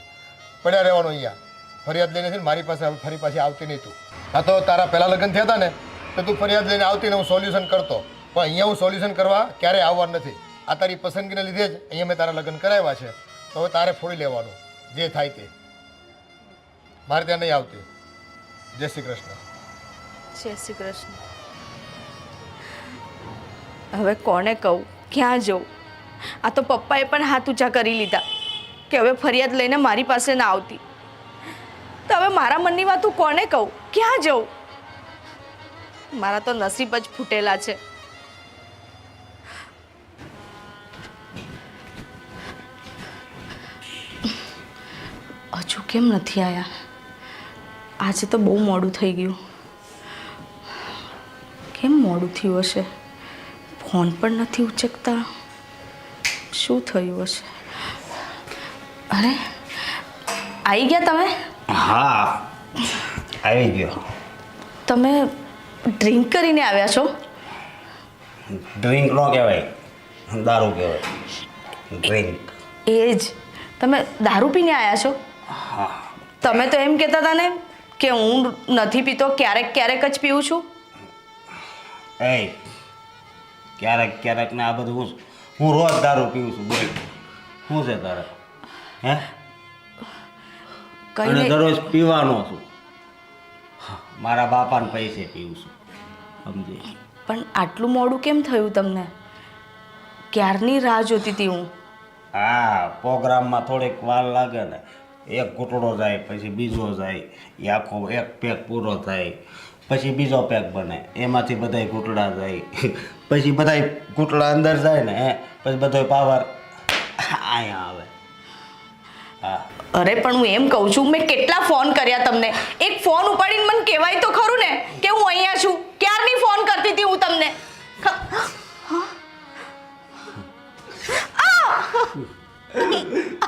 પડ્યા રહેવાનું અહીંયા. ફરિયાદ લઈને છે ને મારી પાસે હવે ફરી પાછી આવતી નહીં તું. હા, તો તારા પહેલાં લગ્ન થયા હતા ને તો તું ફરિયાદ લઈને આવતી ને હું સોલ્યુશન કરતો. પણ અહીંયા હું સોલ્યુશન કરવા ક્યારેય આવવા નથી. આ તારી પસંદગીને લીધે જ અહીંયા મેં તારા લગ્ન કરાવ્યા છે. તો હવે તારે ફોડી લેવાનું જે થાય તે. મારે ત્યાં નહીં આવતી. જય શ્રી કૃષ્ણ. જય શ્રી કૃષ્ણ. હવે કોને કહું, ક્યાં જવું? આ તો પપ્પાએ પણ હાથ ઊંચા કરી લીધા કે હવે ફરિયાદ લઈને મારી પાસે ના આવતી. તો હવે મારા મનની વાત હું કોને કહું, ક્યાં જવું? મારા તો નસીબ જ ફૂટેલા છે. હજુ કેમ નથી આવ્યા? આજે તો બહુ મોડું થઈ ગયું. કેમ મોડું થયું હશે? ફોન પણ નથી ઉચકતા. શું થયું હશે? અરે, આવી ગયા તમે? હા, આવી ગયો. તમે ડ્રિંક કરીને આવ્યા છો? ડ્રિંક ન કહેવાય, દારૂ કહેવાય. ડ્રિંક. એ જ. તમે દારૂ પીને આવ્યા છો? હા. તમે તો એમ કહેતા હતા ને કે હું નથી પીતો, ક્યારેક ક્યારેક જ પીઉં છું. એ ક્યારેક ક્યારેક ને આ બધું હું રોજ દારૂ પીઉં છું. બોલ, શું છે તારે? હે? કઈ અને નહીં. દરરોજ પીવાનો છું. મારા બાપાને પૈસે પીવું છું, સમજી? પણ આટલું મોડું કેમ થયું તમને? ક્યારની રાહ જોતી હતી હું. હા, પ્રોગ્રામમાં થોડીક વાર લાગે ને. એક ઘૂંટડો જાય, પછી બીજો જાય, એ આખો એક પેક પૂરો થાય, પછી બીજો પેક બને, એમાંથી બધાય ઘૂંટડા જાય, પછી બધાય ઘૂંટડા અંદર જાય ને પછી બધો પાવર અહીંયા આવે. હા. અરે પણ હું એમ કહું છું, મેં કેટલા ફોન કર્યા તમને. એક ફોન ઉપાડીને મને કહેવાય તો ખરું ને કે હું અહીંયા છું. ક્યારની ફોન કરતી હતી હું તમને.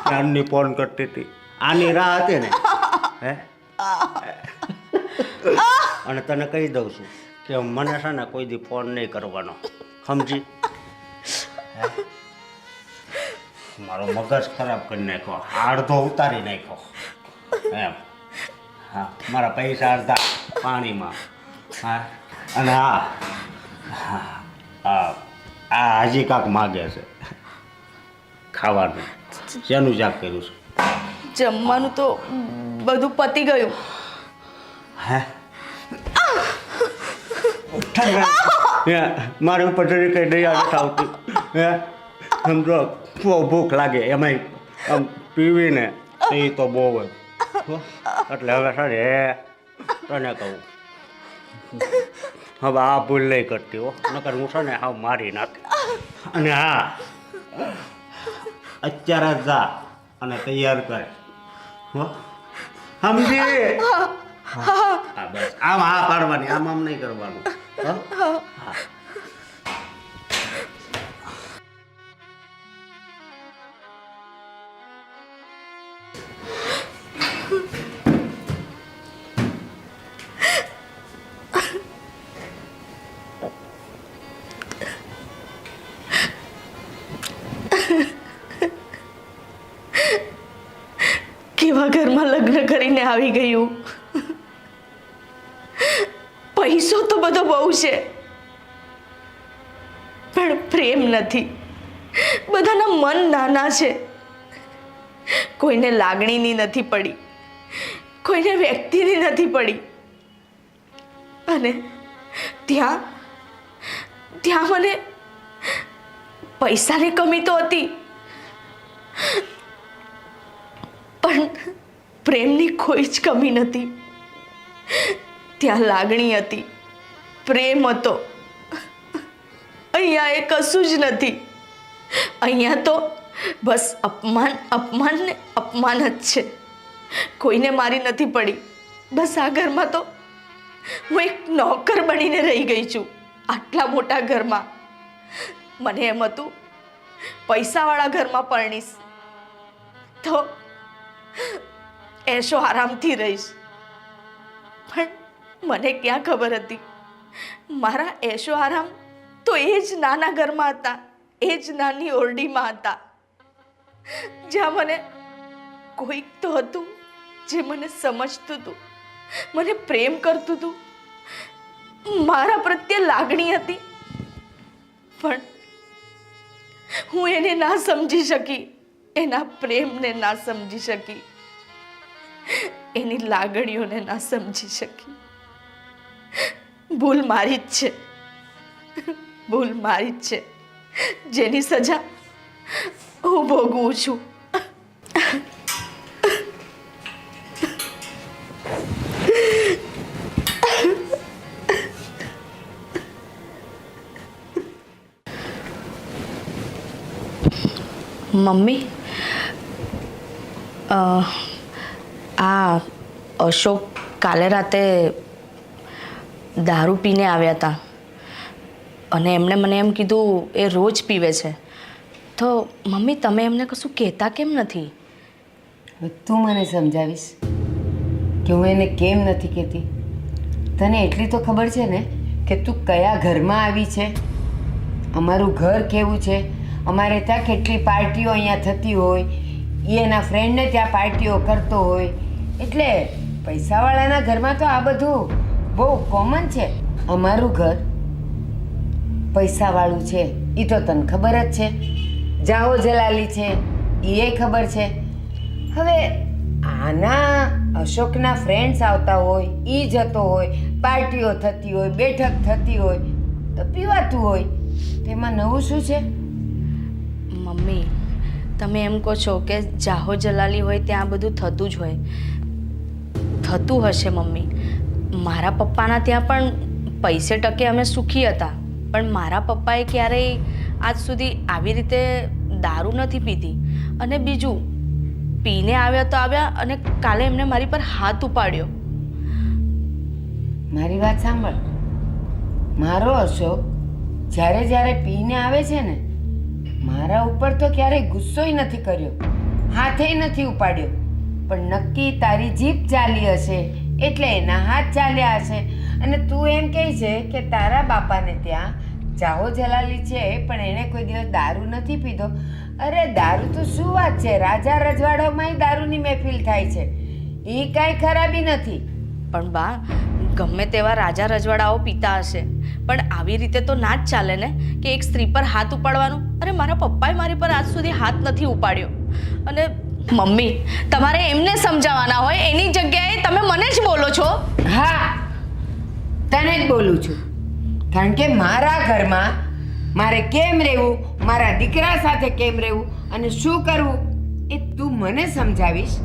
ક્યારની ફોન કરતી હતી, આની રાહ હતી ને. હે? અને તને કહી દઉં છું કે મને છે ને કોઈ દી ફોન નહીં કરવાનો, સમજી? મારો મગજ ખરાબ કરી નાખ્યો, અડધો ઉતારી નાખ્યો એમ. હા, મારા પૈસા અડધા પાણીમાં. હા, અને આ હજી કાંક માગે છે ખાવાનું. શેનું શાક કર્યું છે? જમવાનું તો બધું પતી ગયું. હે મારી ઉપર જરી કઈ દયા નથી આવતી હે સમજો બહુ ભૂખ લાગે એમાંય આમ પીવીને એ તો બહુ જ હો. એટલે હવે સારી હે તને કહું હવે આ ભૂલ નહીં કરતી હો નકર હું છે ને હાવ મારી નાખે અને હા અત્યારે જ જા અને તૈયાર કરે હો સમજી હા બસ આમ હા પાડવાની આમ નહીં કરવાનું હો હા કેવા ઘરમાં લગ્ન કરીને આવી ગયું. પૈસો તો બધો બહુ છે પણ પ્રેમ નથી. બધાના મન નાના છે. કોઈને લાગણીની નથી પડી, કોઈને વ્યક્તિની નથી પડી. અને ત્યાં ત્યાં મને પૈસાની કમી તો હતી પણ પ્રેમની કોઈ જ કમી નથી. ત્યાં લાગણી હતી, પ્રેમ હતો. અહીંયા એ કશું જ નથી. અહીંયા તો બસ અપમાન અપમાન ને અપમાન જ છે. કોઈને મારી નથી પડી. બસ આ ઘરમાં તો હું એક નોકર બનીને રહી ગઈ છું. આટલા મોટા ઘરમાં મને એમ હતું પૈસાવાળા ઘરમાં પરણીશ તો એશો આરામથી રહીશ. પણ મને ક્યાં ખબર હતી મારા એશો આરામ તો એ જ નાના ઘરમાં હતા, એ જ નાની ઓરડીમાં હતા, જ્યાં મને કોઈક તો હતું જે મને સમજતું હતું, મને પ્રેમ કરતું હતું, મારા પ્રત્યે લાગણી હતી. પણ હું એને ના સમજી શકી, એના પ્રેમને ના સમજી શકી, એની લાગણીઓને ના સમજી શકી. ભૂલ મારી જ છે, ભૂલ મારી જ છે, જેની સજા હું ભોગવું છું. મમ્મી, આ અશોક કાલે રાતે દારૂ પીને આવ્યા હતા અને એમણે મને એમ કીધું એ રોજ પીવે છે. તો મમ્મી તમે એમને કશું કહેતા કેમ નથી? તું મને સમજાવીશ કે હું એને કેમ નથી કહેતી? તને એટલી તો ખબર છે ને કે તું કયા ઘરમાં આવી છે, અમારું ઘર કેવું છે, અમારે ત્યાં કેટલી પાર્ટીઓ અહીંયા થતી હોય, એ એના ફ્રેન્ડને ત્યાં પાર્ટીઓ કરતો હોય. એટલે પૈસાવાળાના ઘરમાં તો આ બધું બહુ કોમન છે. અમારું ઘર પૈસાવાળું છે એ તો તને ખબર જ છે. જાહો જલાલી છે એ ખબર છે. હવે આના અશોકના ફ્રેન્ડ્સ આવતા હોય, એ જતો હોય, પાર્ટીઓ થતી હોય, બેઠક થતી હોય તો પીવાતું હોય, તેમાં નવું શું છે? મમ્મી તમે એમ કહો છો કે જાહો જલાલી હોય ત્યાં બધું થતું જ હોય. થતું હશે મમ્મી. મારા પપ્પાના ત્યાં પણ પૈસે ટકે અમે સુખી હતા, પણ મારા પપ્પાએ ક્યારેય આજ સુધી આવી રીતે દારૂ નથી પીધી. અને બીજું પીને આવ્યા તો આવ્યા અને કાલે એમને મારી પર હાથ ઉપાડ્યો. મારી વાત સાંભળ, મારો અશોક જ્યારે જ્યારે પીને આવે છે ને, મારા ઉપર તો ક્યારેય ગુસ્સોય નથી કર્યો, હાથેય નથી ઉપાડ્યો. પણ નક્કી તારી જીભ ચાલી હશે એટલે એના હાથ ચાલ્યા હશે. અને તું એમ કહે છે કે તારા બાપાને ત્યાં જાહો જલાલી છે પણ એણે કોઈ દિવસ દારૂ નથી પીધો. અરે દારૂ તો શું વાત છે, રાજા રજવાડામાં દારૂની મહેફિલ થાય છે, એ કાંઈ ખરાબી નથી. પણ બા ગમે તેવા રાજા રજવાડાઓ પીતા હશે પણ આવી રીતે તો ના જ ચાલે ને કે એક સ્ત્રી પર હાથ ઉપાડવાનું. અરે મારા પપ્પાએ મારી પર આજ સુધી હાથ નથી ઉપાડ્યો અને મમ્મી તમારે એમને સમજાવવાના હોય એની જગ્યાએ તમે મને જ બોલો છો. હા, તને જ બોલું છું. કારણ કે મારા ઘરમાં મારે કેમ રહેવું, મારા દીકરા સાથે કેમ રહેવું અને શું કરવું એ તું મને સમજાવીશ.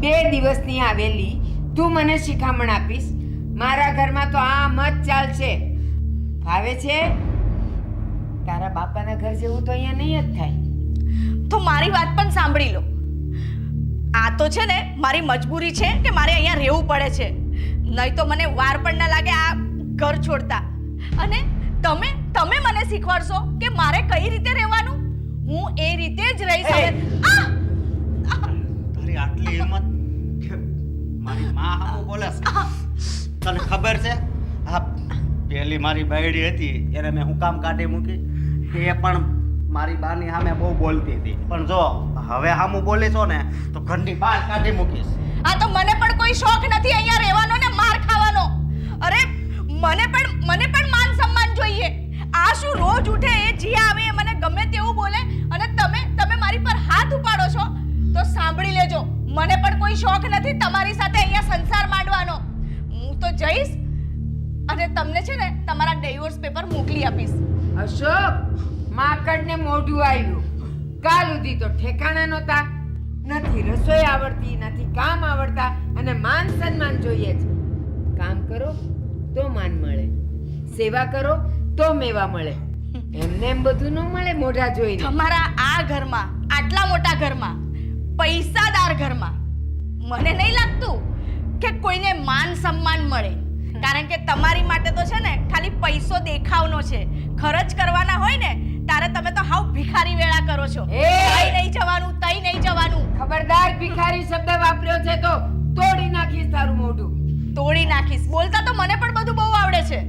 2 દિવસની આવેલી તું મને શિખામણ આપીશ. મારા ઘરમાં તો આમ જ ચાલશે. ફાવે છે? તારા બાપાના ઘર જેવું તો અહીંયા નહીં જ થાય. તો મારી વાત પણ સાંભળી લો. આ તો છે ને મારી મજબૂરી છે કે મારે અહીંયા રહેવું પડે છે, નહીં તો મને વાર પણ ના લાગે આ ઘર છોડતા. અને તમે તમે મને શીખવાડશો કે મારે કઈ રીતે રહેવાનું. હું એ રીતે જ રહીશ. તારી આટલી હિંમત કે મારી માં હામું બોલે છે? તને ખબર છે આ પેલી મારી બાયડી હતી એને મેં હું કામ કાઢી મૂકી? એ પણ મારી બાની સામે બહુ બોલતી હતી, પણ જો હવે હામું બોલે છો ને તો ઘરની બહાર કાઢી મૂકીશ. આ તો મને પણ કોઈ શોખ નથી અહીંયા રહેવાનો ને માર ખાવાનો. અરે મને પણ માન સન્માન જોઈએ. આ શું રોજ ઉઠે એ જી આવે એ મને ગમે તેવું બોલે અને તમે મારી પર હાથ ઉપાડો છો? તો સાંભળી લેજો, મને પણ કોઈ શોખ નથી તમારી સાથે અહીંયા સંસાર માંડવાનો. હું તો જઈશ અને તમને છે ને તમારા ડિવોર્સ પેપર મોકલી આપીશ. અશોક, માકડને મોઢું આવ્યું. કાલ સુધી તો ઠેકાણા નહોતા. નથી રસોઈ આવડતી, નથી કામ આવડતા અને માન સન્માન જોઈએ છે. કામ કરો તો માન મળે, સેવા કરો તો મેવા મળે. એમને એમ બધું ન મળે મોઢા જોઈને. તમારા આ ઘરમાં, આટલા મોટા ઘરમાં, પૈસાદાર ઘરમાં મને નહીં લાગતું કે કોઈને માન સન્માન મળે. કારણ કે તમારી માટે તો છે ને ખાલી પૈસો દેખાવનો છે. ખર્ચ કરવાના હોય ને ત્યારે તમે તો હાવ ભિખારી વેળા કરો છો. તઈ નહીં જવાનું, તઈ નહીં જવાનું. ખબરદાર, ભિખારી શબ્દ વાપર્યો છે તો તોડી નાખીશ તારું મોઢું. તોડી નાખીશ. બોલતા તો મને પણ બધું બહુ આવડે છે,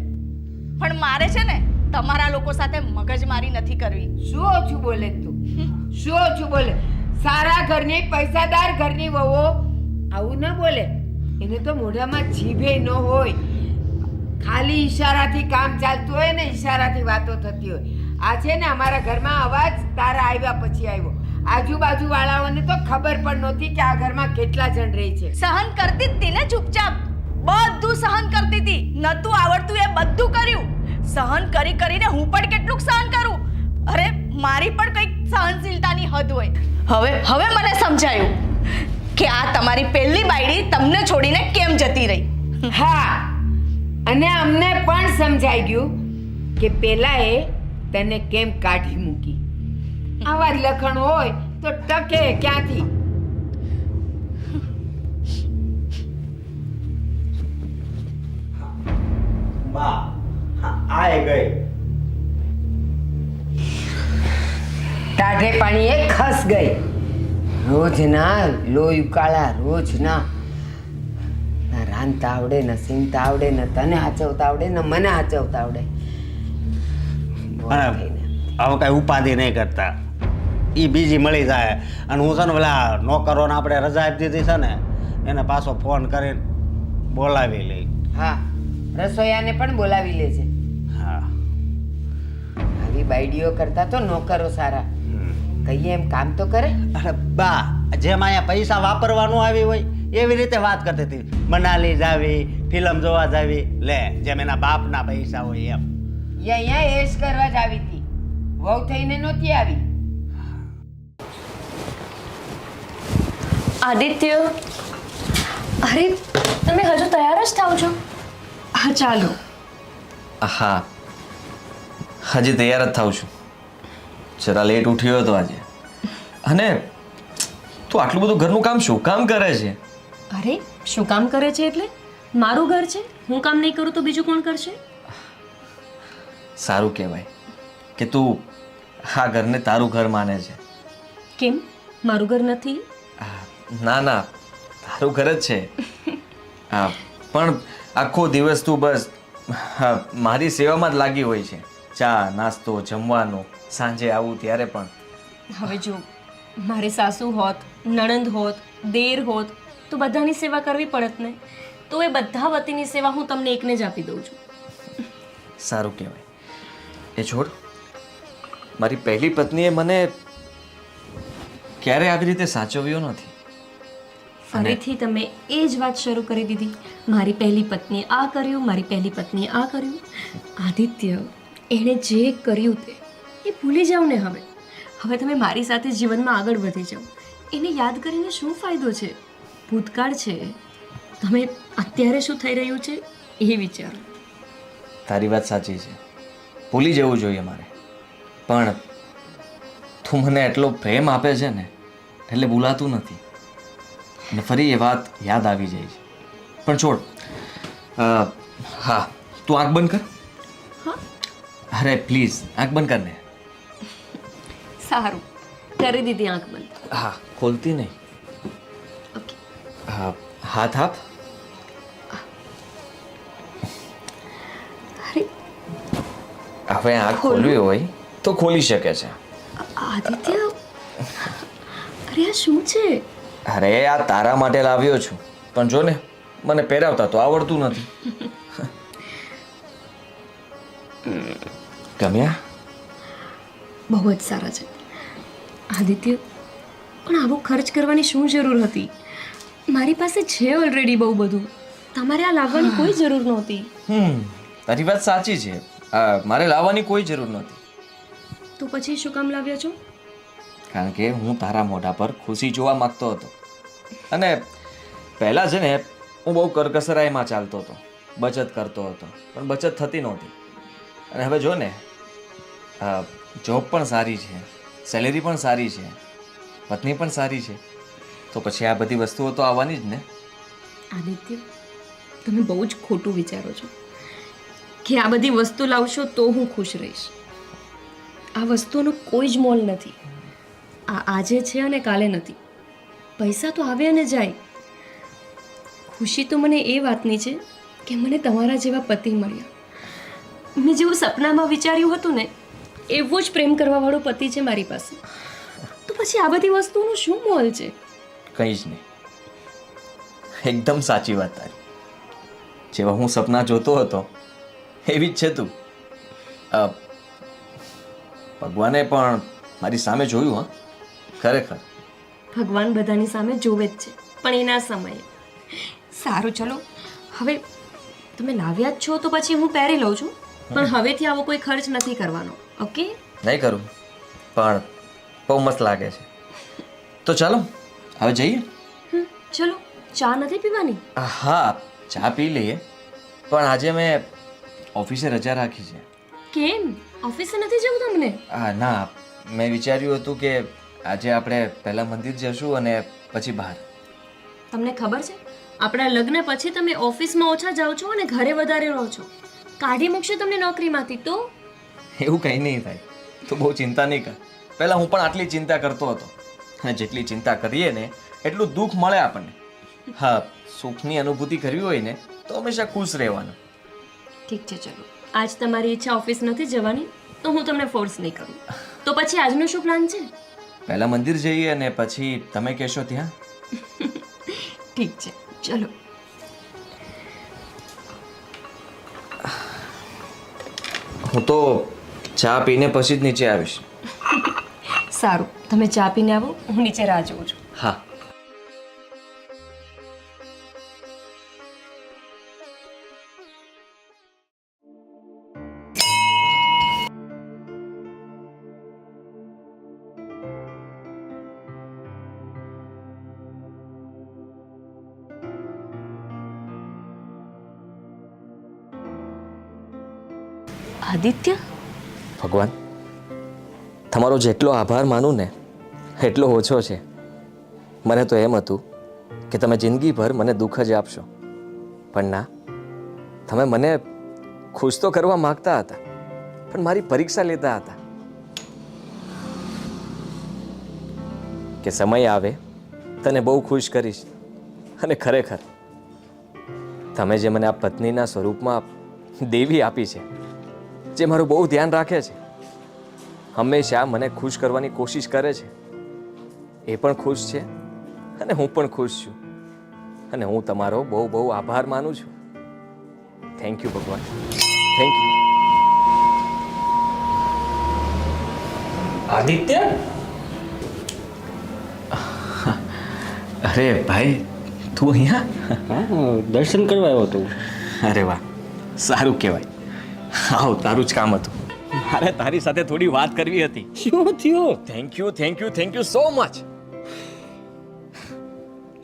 પણ મારે છે ને તમારા લોકો સાથે મગજમારી નથી કરવી. શું ઓછું બોલે તું? શું ઓછું બોલે? સારા ઘરની, પૈસાદાર ઘરની વહુઓ આવું ન બોલે. એને તો મોઢામાં જીભે ન હોય. ખાલી ઈશારાથી કામ ચાલતું હોય ને ઈશારાથી વાતો થતી હોય. આ છે ને અમારા ઘરમાં અવાજ તારા આવ્યા પછી આવ્યો. આજુબાજુ વાળાઓને તો ખબર પણ નહોતી કે આ ઘરમાં કેટલા જણ રહે છે. સહન કરતી જ હતી ને ચૂપચાપ. બધું સહન કરતી હતી. નતું આવડતું એ બધું કર્યું. સહન કરી કરીને હું પણ કેટલુંક સહન કરું. અરે મારી પણ કંઈક સહનશીલતાની હદ હોય. હવે મને સમજાયું કે આ તમારી પહેલી બાયડી તમને છોડીને કેમ જતી રહી. હા, અને અમને પણ સમજાઈ ગયું કે પેલા એ તને કેમ કાઢી મૂકી. આવા જ લખણ હોય તો ટકે ક્યાંથી? બા આય ગઈ. ટાઢે પાણીએ ખસ ગઈ. રોજના લોહી ઉકાળા, રોજના. ના રાંધતા આવડે, ન સીંગતા આવડે, ન તને હાચવતા આવડે, ન મને હાચવતા આવડે. અને હવે કઈ ઉપાધિ નહીં કરતા. એ બીજી મળી જાય અને હું છે ને પેલા નોકરોને આપણે રજા આપી દીધી છે ને એને પાછો ફોન કરીને બોલાવી લઈ. હા, રસોઈયાને પણ બોલાવી લે છે. હા, આવી બાયડીઓ કરતા તો નોકરો સારા. કહીએ એમ કામ તો કરે. અરે બા, જેમ અહીંયા પૈસા વાપરવાનું આવી હોય એવી રીતે વાત કરતી હતી. મનાલી જાવી, ફિલ્મ જોવા જાવી, લે જેમ એના બાપના પૈસા હોય એમ. એ અહીંયા એશ કરવા જ આવી હતી, વહુ થઈને નહોતી આવી. આદિત્ય, અરે તમે હજુ તૈયાર જ થાવ છો? હા ચાલો. હા, હજી તૈયાર જ થાઉં છું. જરા લેટ ઉઠ્યો હતો આજે. અને તું આટલું બધું ઘરનું કામ શું કામ કરે છે? અરે શું કામ કરે છે એટલે? મારું ઘર છે, હું કામ નહીં કરું તો બીજું કોણ કરશે? સારું કહેવાય કે તું આ ઘરને તારું ઘર માને છે. કેમ, મારું ઘર નથી? ના ના, તારું ઘર જ છે. પણ આખો દિવસ તું બસ મારી સેવામાં જ લાગી હોય છે. ચા નાસ્તો જમવાનું, સાંજે આવું ત્યારે પણ. હવે જો મારે સાસુ હોત, નણંદ હોત, દેર હોત તો બધાની સેવા કરવી પડત ને. તો એ બધા વતીની સેવા હું તમને એકને જ આપી દઉં છું. સારું કહેવાય. એ છોડ, મારી પહેલી પત્નીએ મને ક્યારે આવી રીતે સાચવ્યો નથી. ફરીથી તમે એ જ વાત શરૂ કરી દીધી. મારી પહેલી પત્નીએ આ કર્યું, મારી પહેલી પત્નીએ આ કર્યું. આદિત્ય, એણે જે કર્યું તે એ ભૂલી જાઓ ને હવે. હવે તમે મારી સાથે જીવનમાં આગળ વધી જાઓ. એને યાદ કરીને શું ફાયદો છે? ભૂતકાળ છે. તમે અત્યારે શું થઈ રહ્યું છે એ વિચારો. તારી વાત સાચી છે, ભૂલી જવું જોઈએ મારે. પણ તું મને એટલો પ્રેમ આપે છે ને એટલે ભૂલાતું નથી, અને ફરી એ વાત યાદ આવી જાય છે. પણ છોડ. હા, તું આંખ બંધ કર. હા, અરે પ્લીઝ આંખ બંધ કર ને. સારું, કરી દીધી આંખ બંધ. હા, ખોલતી નહીં. ઓકે. હા, હાથ આપ. અરે હવે આંખ ખોલવી હોય તો ખોલી શકે છે. આદિત્ય, અરે આ શું છે? અરે આ તારા માટે લાવ્યો છું, પણ જો ને મને પહેરાવતા તો આવડતું નથી. ગમ્યા? બહુ જ સારા છે. આદિત્ય, પણ આવો ખર્ચ કરવાની શું જરૂર હતી? મારી પાસે છે ઓલરેડી બહુ બધું. તમારે આ લાવવાની કોઈ જરૂર નહોતી. તારી વાત સાચી છે, મારે લાવવાની કોઈ જરૂર નહોતી. તો પછી શું કામ લાવ્યા છો? કારણ કે હું તારા મોઢા પર ખુશી જોવા માંગતો હતો. અને પહેલાં છે ને હું બહુ કરકસરાઈમાં ચાલતો હતો, બચત કરતો હતો, પણ બચત થતી નહોતી. અને હવે જો ને જોબ પણ સારી છે, સેલેરી પણ સારી છે, પત્ની પણ સારી છે, તો પછી આ બધી વસ્તુઓ તો આવવાની જ ને. આદિત્ય, તમે બહુ જ ખોટું વિચારો છો કે આ બધી વસ્તુ લાવશો તો હું ખુશ રહીશ. આ વસ્તુનો કોઈ જ મોલ નથી. આ આજે છે અને કાલે નથી. પૈસા તો આવે અને જાય. ખુશી તો મને એ વાતની છે કે મને તમારા જેવા પતિ મળ્યા. મેં જેવું સપનામાં વિચાર્યું હતું ને એવું જ પ્રેમ કરવાવાળો પતિ છે મારી પાસે. તો પછી આ બધી વસ્તુનો શું મોલ છે? કંઈ જ નહીં. એકદમ સાચી વાત તારી. જેવા હું સપના જોતો હતો એવી જ છે તું. ભગવાને પણ મારી સામે જોયું. હા, ખરેખર ભગવાન બધાની સામે જોવે જ છે, પણ એના સમયે. સારું, ચલો હવે તમે લાવ્યા જ છો તો પછી હું પહેરી લઉં છું, પણ હવેથી આવો કોઈ ખર્ચ નથી કરવાનો. ઓકે? નહીં કરું, પણ બહુ મસ્ત લાગે છે. તો ચાલો હવે જઈએ. ચલો, ચા નથી પીવાની? હા, ચા પી લઈએ, પણ આજે મેં ઓફિસે રજા રાખી છે. કેમ? ઓફિસે નથી જવું તમને? ના, મેં વિચાર્યું હતું કે આજે આપણે પહેલાં મંદિર જશું અને પછી બહાર. તમને ખબર છે આપણા લગ્ન પછી તમે ઓફિસમાં ઓછા જાઓ છો અને ઘરે વધારે રહો છો. કાઢી મૂકશો તમને નોકરીમાંથી તો? એવું કંઈ નહીં થાય, તું બહુ ચિંતા નહીં કર. પહેલાં હું પણ આટલી ચિંતા કરતો હતો, અને જેટલી ચિંતા કરીએ ને એટલું દુઃખ મળે આપણને. હા, સુખની અનુભૂતિ કરવી હોય ને તો હંમેશા ખુશ રહેવાનું. ઠીક છે, ચલો. આજ તમારી ઈચ્છા ઓફિસ નથી જવાની તો હું તમને ફોર્સ નહીં કરું. તો પછી આજનો શું પ્લાન છે? પહેલાં મંદિર જઈએ અને પછી તમે કહેશો ત્યાં. ઠીક છે, ચલો. હું તો ચા પીને પછી જ નીચે આવીશ. સારું, તમે ચા પીને આવો, હું નીચે રાહ જોઉં છું. હા. આદિત્ય, ભગવાન, તમારો જેટલો આભાર માનું ને એટલો ઓછો છે. મને તો એમ હતું કે તમે જિંદગીભર મને દુઃખ જ આપશો, પણ ના, તમે મને ખુશ તો કરવા માગતા હતા, પણ મારી પરીક્ષા લેતા હતા કે સમય આવે તને બહુ ખુશ કરીશ. અને ખરેખર તમે જે મને આ પત્નીના સ્વરૂપમાં દેવી આપી છે, જે મારું બહુ ધ્યાન રાખે છે, હંમેશા મને ખુશ કરવાની કોશિશ કરે છે, એ પણ ખુશ છે અને હું પણ ખુશ છું. અને હું તમારો બહુ બહુ આભાર માનું છું. થેન્ક યુ ભગવાન, થેન્ક યુ. આદિત્ય, અરે ભાઈ, તું અહીંયા? હા દર્શન કરવા આવ્યો હતો. અરે વાહ, સારું કહેવાય. આવ, તારું જ કામ હતું. મારે તારી સાથે થોડી વાત કરવી હતી. શું થયું? Thank you so much.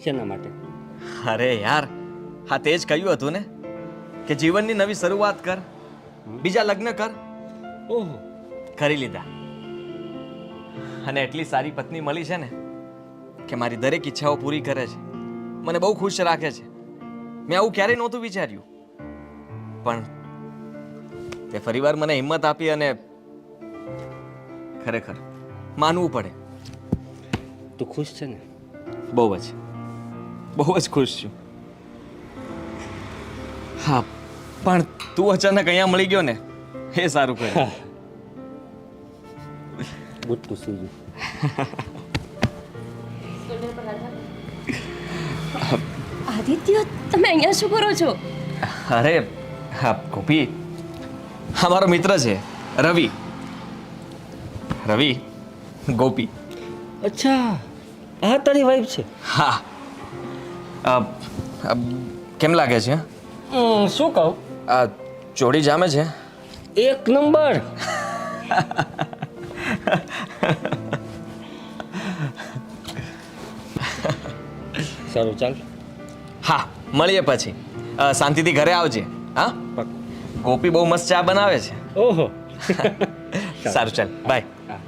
શેના માટે? અરે યાર, હા તે જ કહ્યું હતું ને કે જીવનની નવી શરૂઆત કર, બીજા લગ્ન કર. ઓહો, કરી લીધા. અને એટલી સારી પત્ની મળી છે ને કે મારી દરેક ઈચ્છાઓ પૂરી કરે છે, મને બહુ ખુશ રાખે છે. મેં આવું ક્યારેય નહોતું વિચાર્યું, પણ તે ફરીવાર મને હિંમત આપી અને ખરેખર માનવું પડે. તું ખુશ છે ને? બહુ જ ખુશ છું. હા, પણ તું અચાનક અહીંયા મળી ગયો ને એ સારું કર્યું. Good to C you. Aditya, તમે અહીંયા શું કરો છો? અરે હા ગોપી, હા મારો મિત્ર છે રવિ. ગોપી. અચ્છા, આ તારી વાઈફ છે? હા. કેમ લાગે છે? શું કહું? આ જોડી જામે છે? એક નંબર. સારું ચાલ. હા, મળીએ પછી. શાંતિથી ઘરે આવજે. હા, ગોપી બહુ મસ્ત ચા બનાવે છે. ઓહો. સારું ચાલ, બાય. હા.